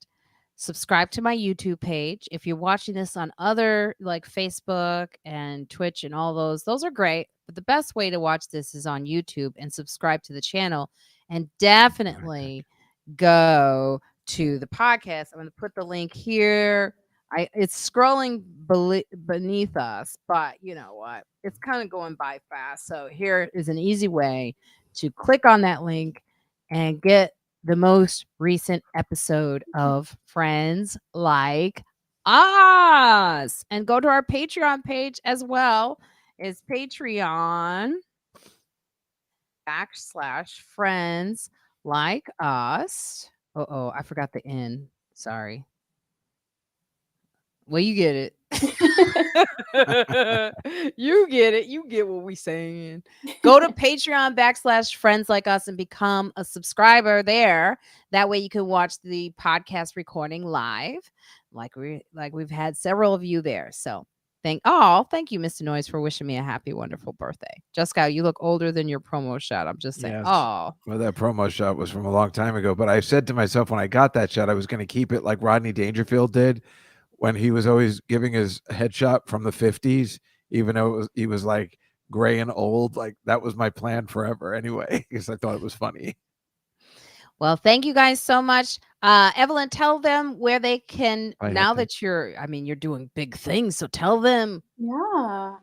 Subscribe to my YouTube page. If you're watching this on other like Facebook and Twitch and all those are great. But the best way to watch this is on YouTube, and subscribe to the channel, and definitely go to the podcast. I'm going to put the link here. It's scrolling beneath us, but you know what? It's kind of going by fast. So here is an easy way to click on that link and get the most recent episode of Friends Like Us. And go to our Patreon page as well. It's Patreon.com/Friends Like Us. I forgot the N. Sorry. Well, you get it. You get it. You get what we saying. Go to Patreon.com/Friends Like Us and become a subscriber there. That way you can watch the podcast recording live. Like we've had several of you there. So thank you, Mr. Noise, for wishing me a happy, wonderful birthday. Juskow, you look older than your promo shot. I'm just saying. Yes. Oh. Well, that promo shot was from a long time ago, but I said to myself when I got that shot, I was going to keep it like Rodney Dangerfield did when he was always giving his headshot from the 50s, even though he was like gray and old. Like that was my plan forever anyway, because I thought it was funny. Well, thank you guys so much. Evelyn, tell them where they can I now have to. that you're doing big things. So tell them. Yeah.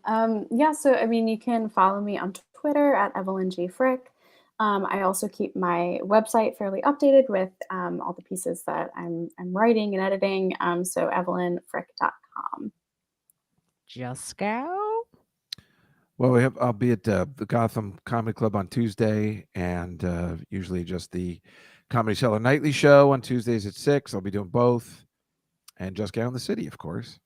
So I mean, you can follow me on Twitter at Evelyn G. Frick. I also keep my website fairly updated with all the pieces that I'm writing and editing. So evelynfrick.com. Juskow. Well, I'll be at the Gotham Comedy Club on Tuesday, and usually just the Comedy Cellar Nightly Show on Tuesdays at 6. I'll be doing both, and Juskow in the City, of course.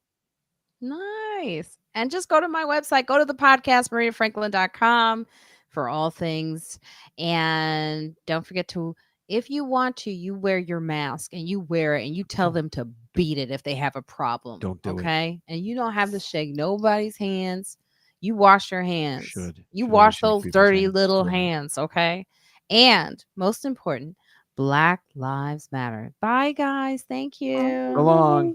Nice. And just go to my website, go to the podcast, marinayfranklin.com for all things. And don't forget to, if you want to, you wear your mask and you wear it and you tell them to beat it if they have a problem. Don't do it. Okay. And you don't have to shake nobody's hands. You wash your hands. Should You always wash shake those people's dirty hands. little Yeah. hands. Okay. And most important, Black Lives Matter. Bye, guys. Thank you. So long.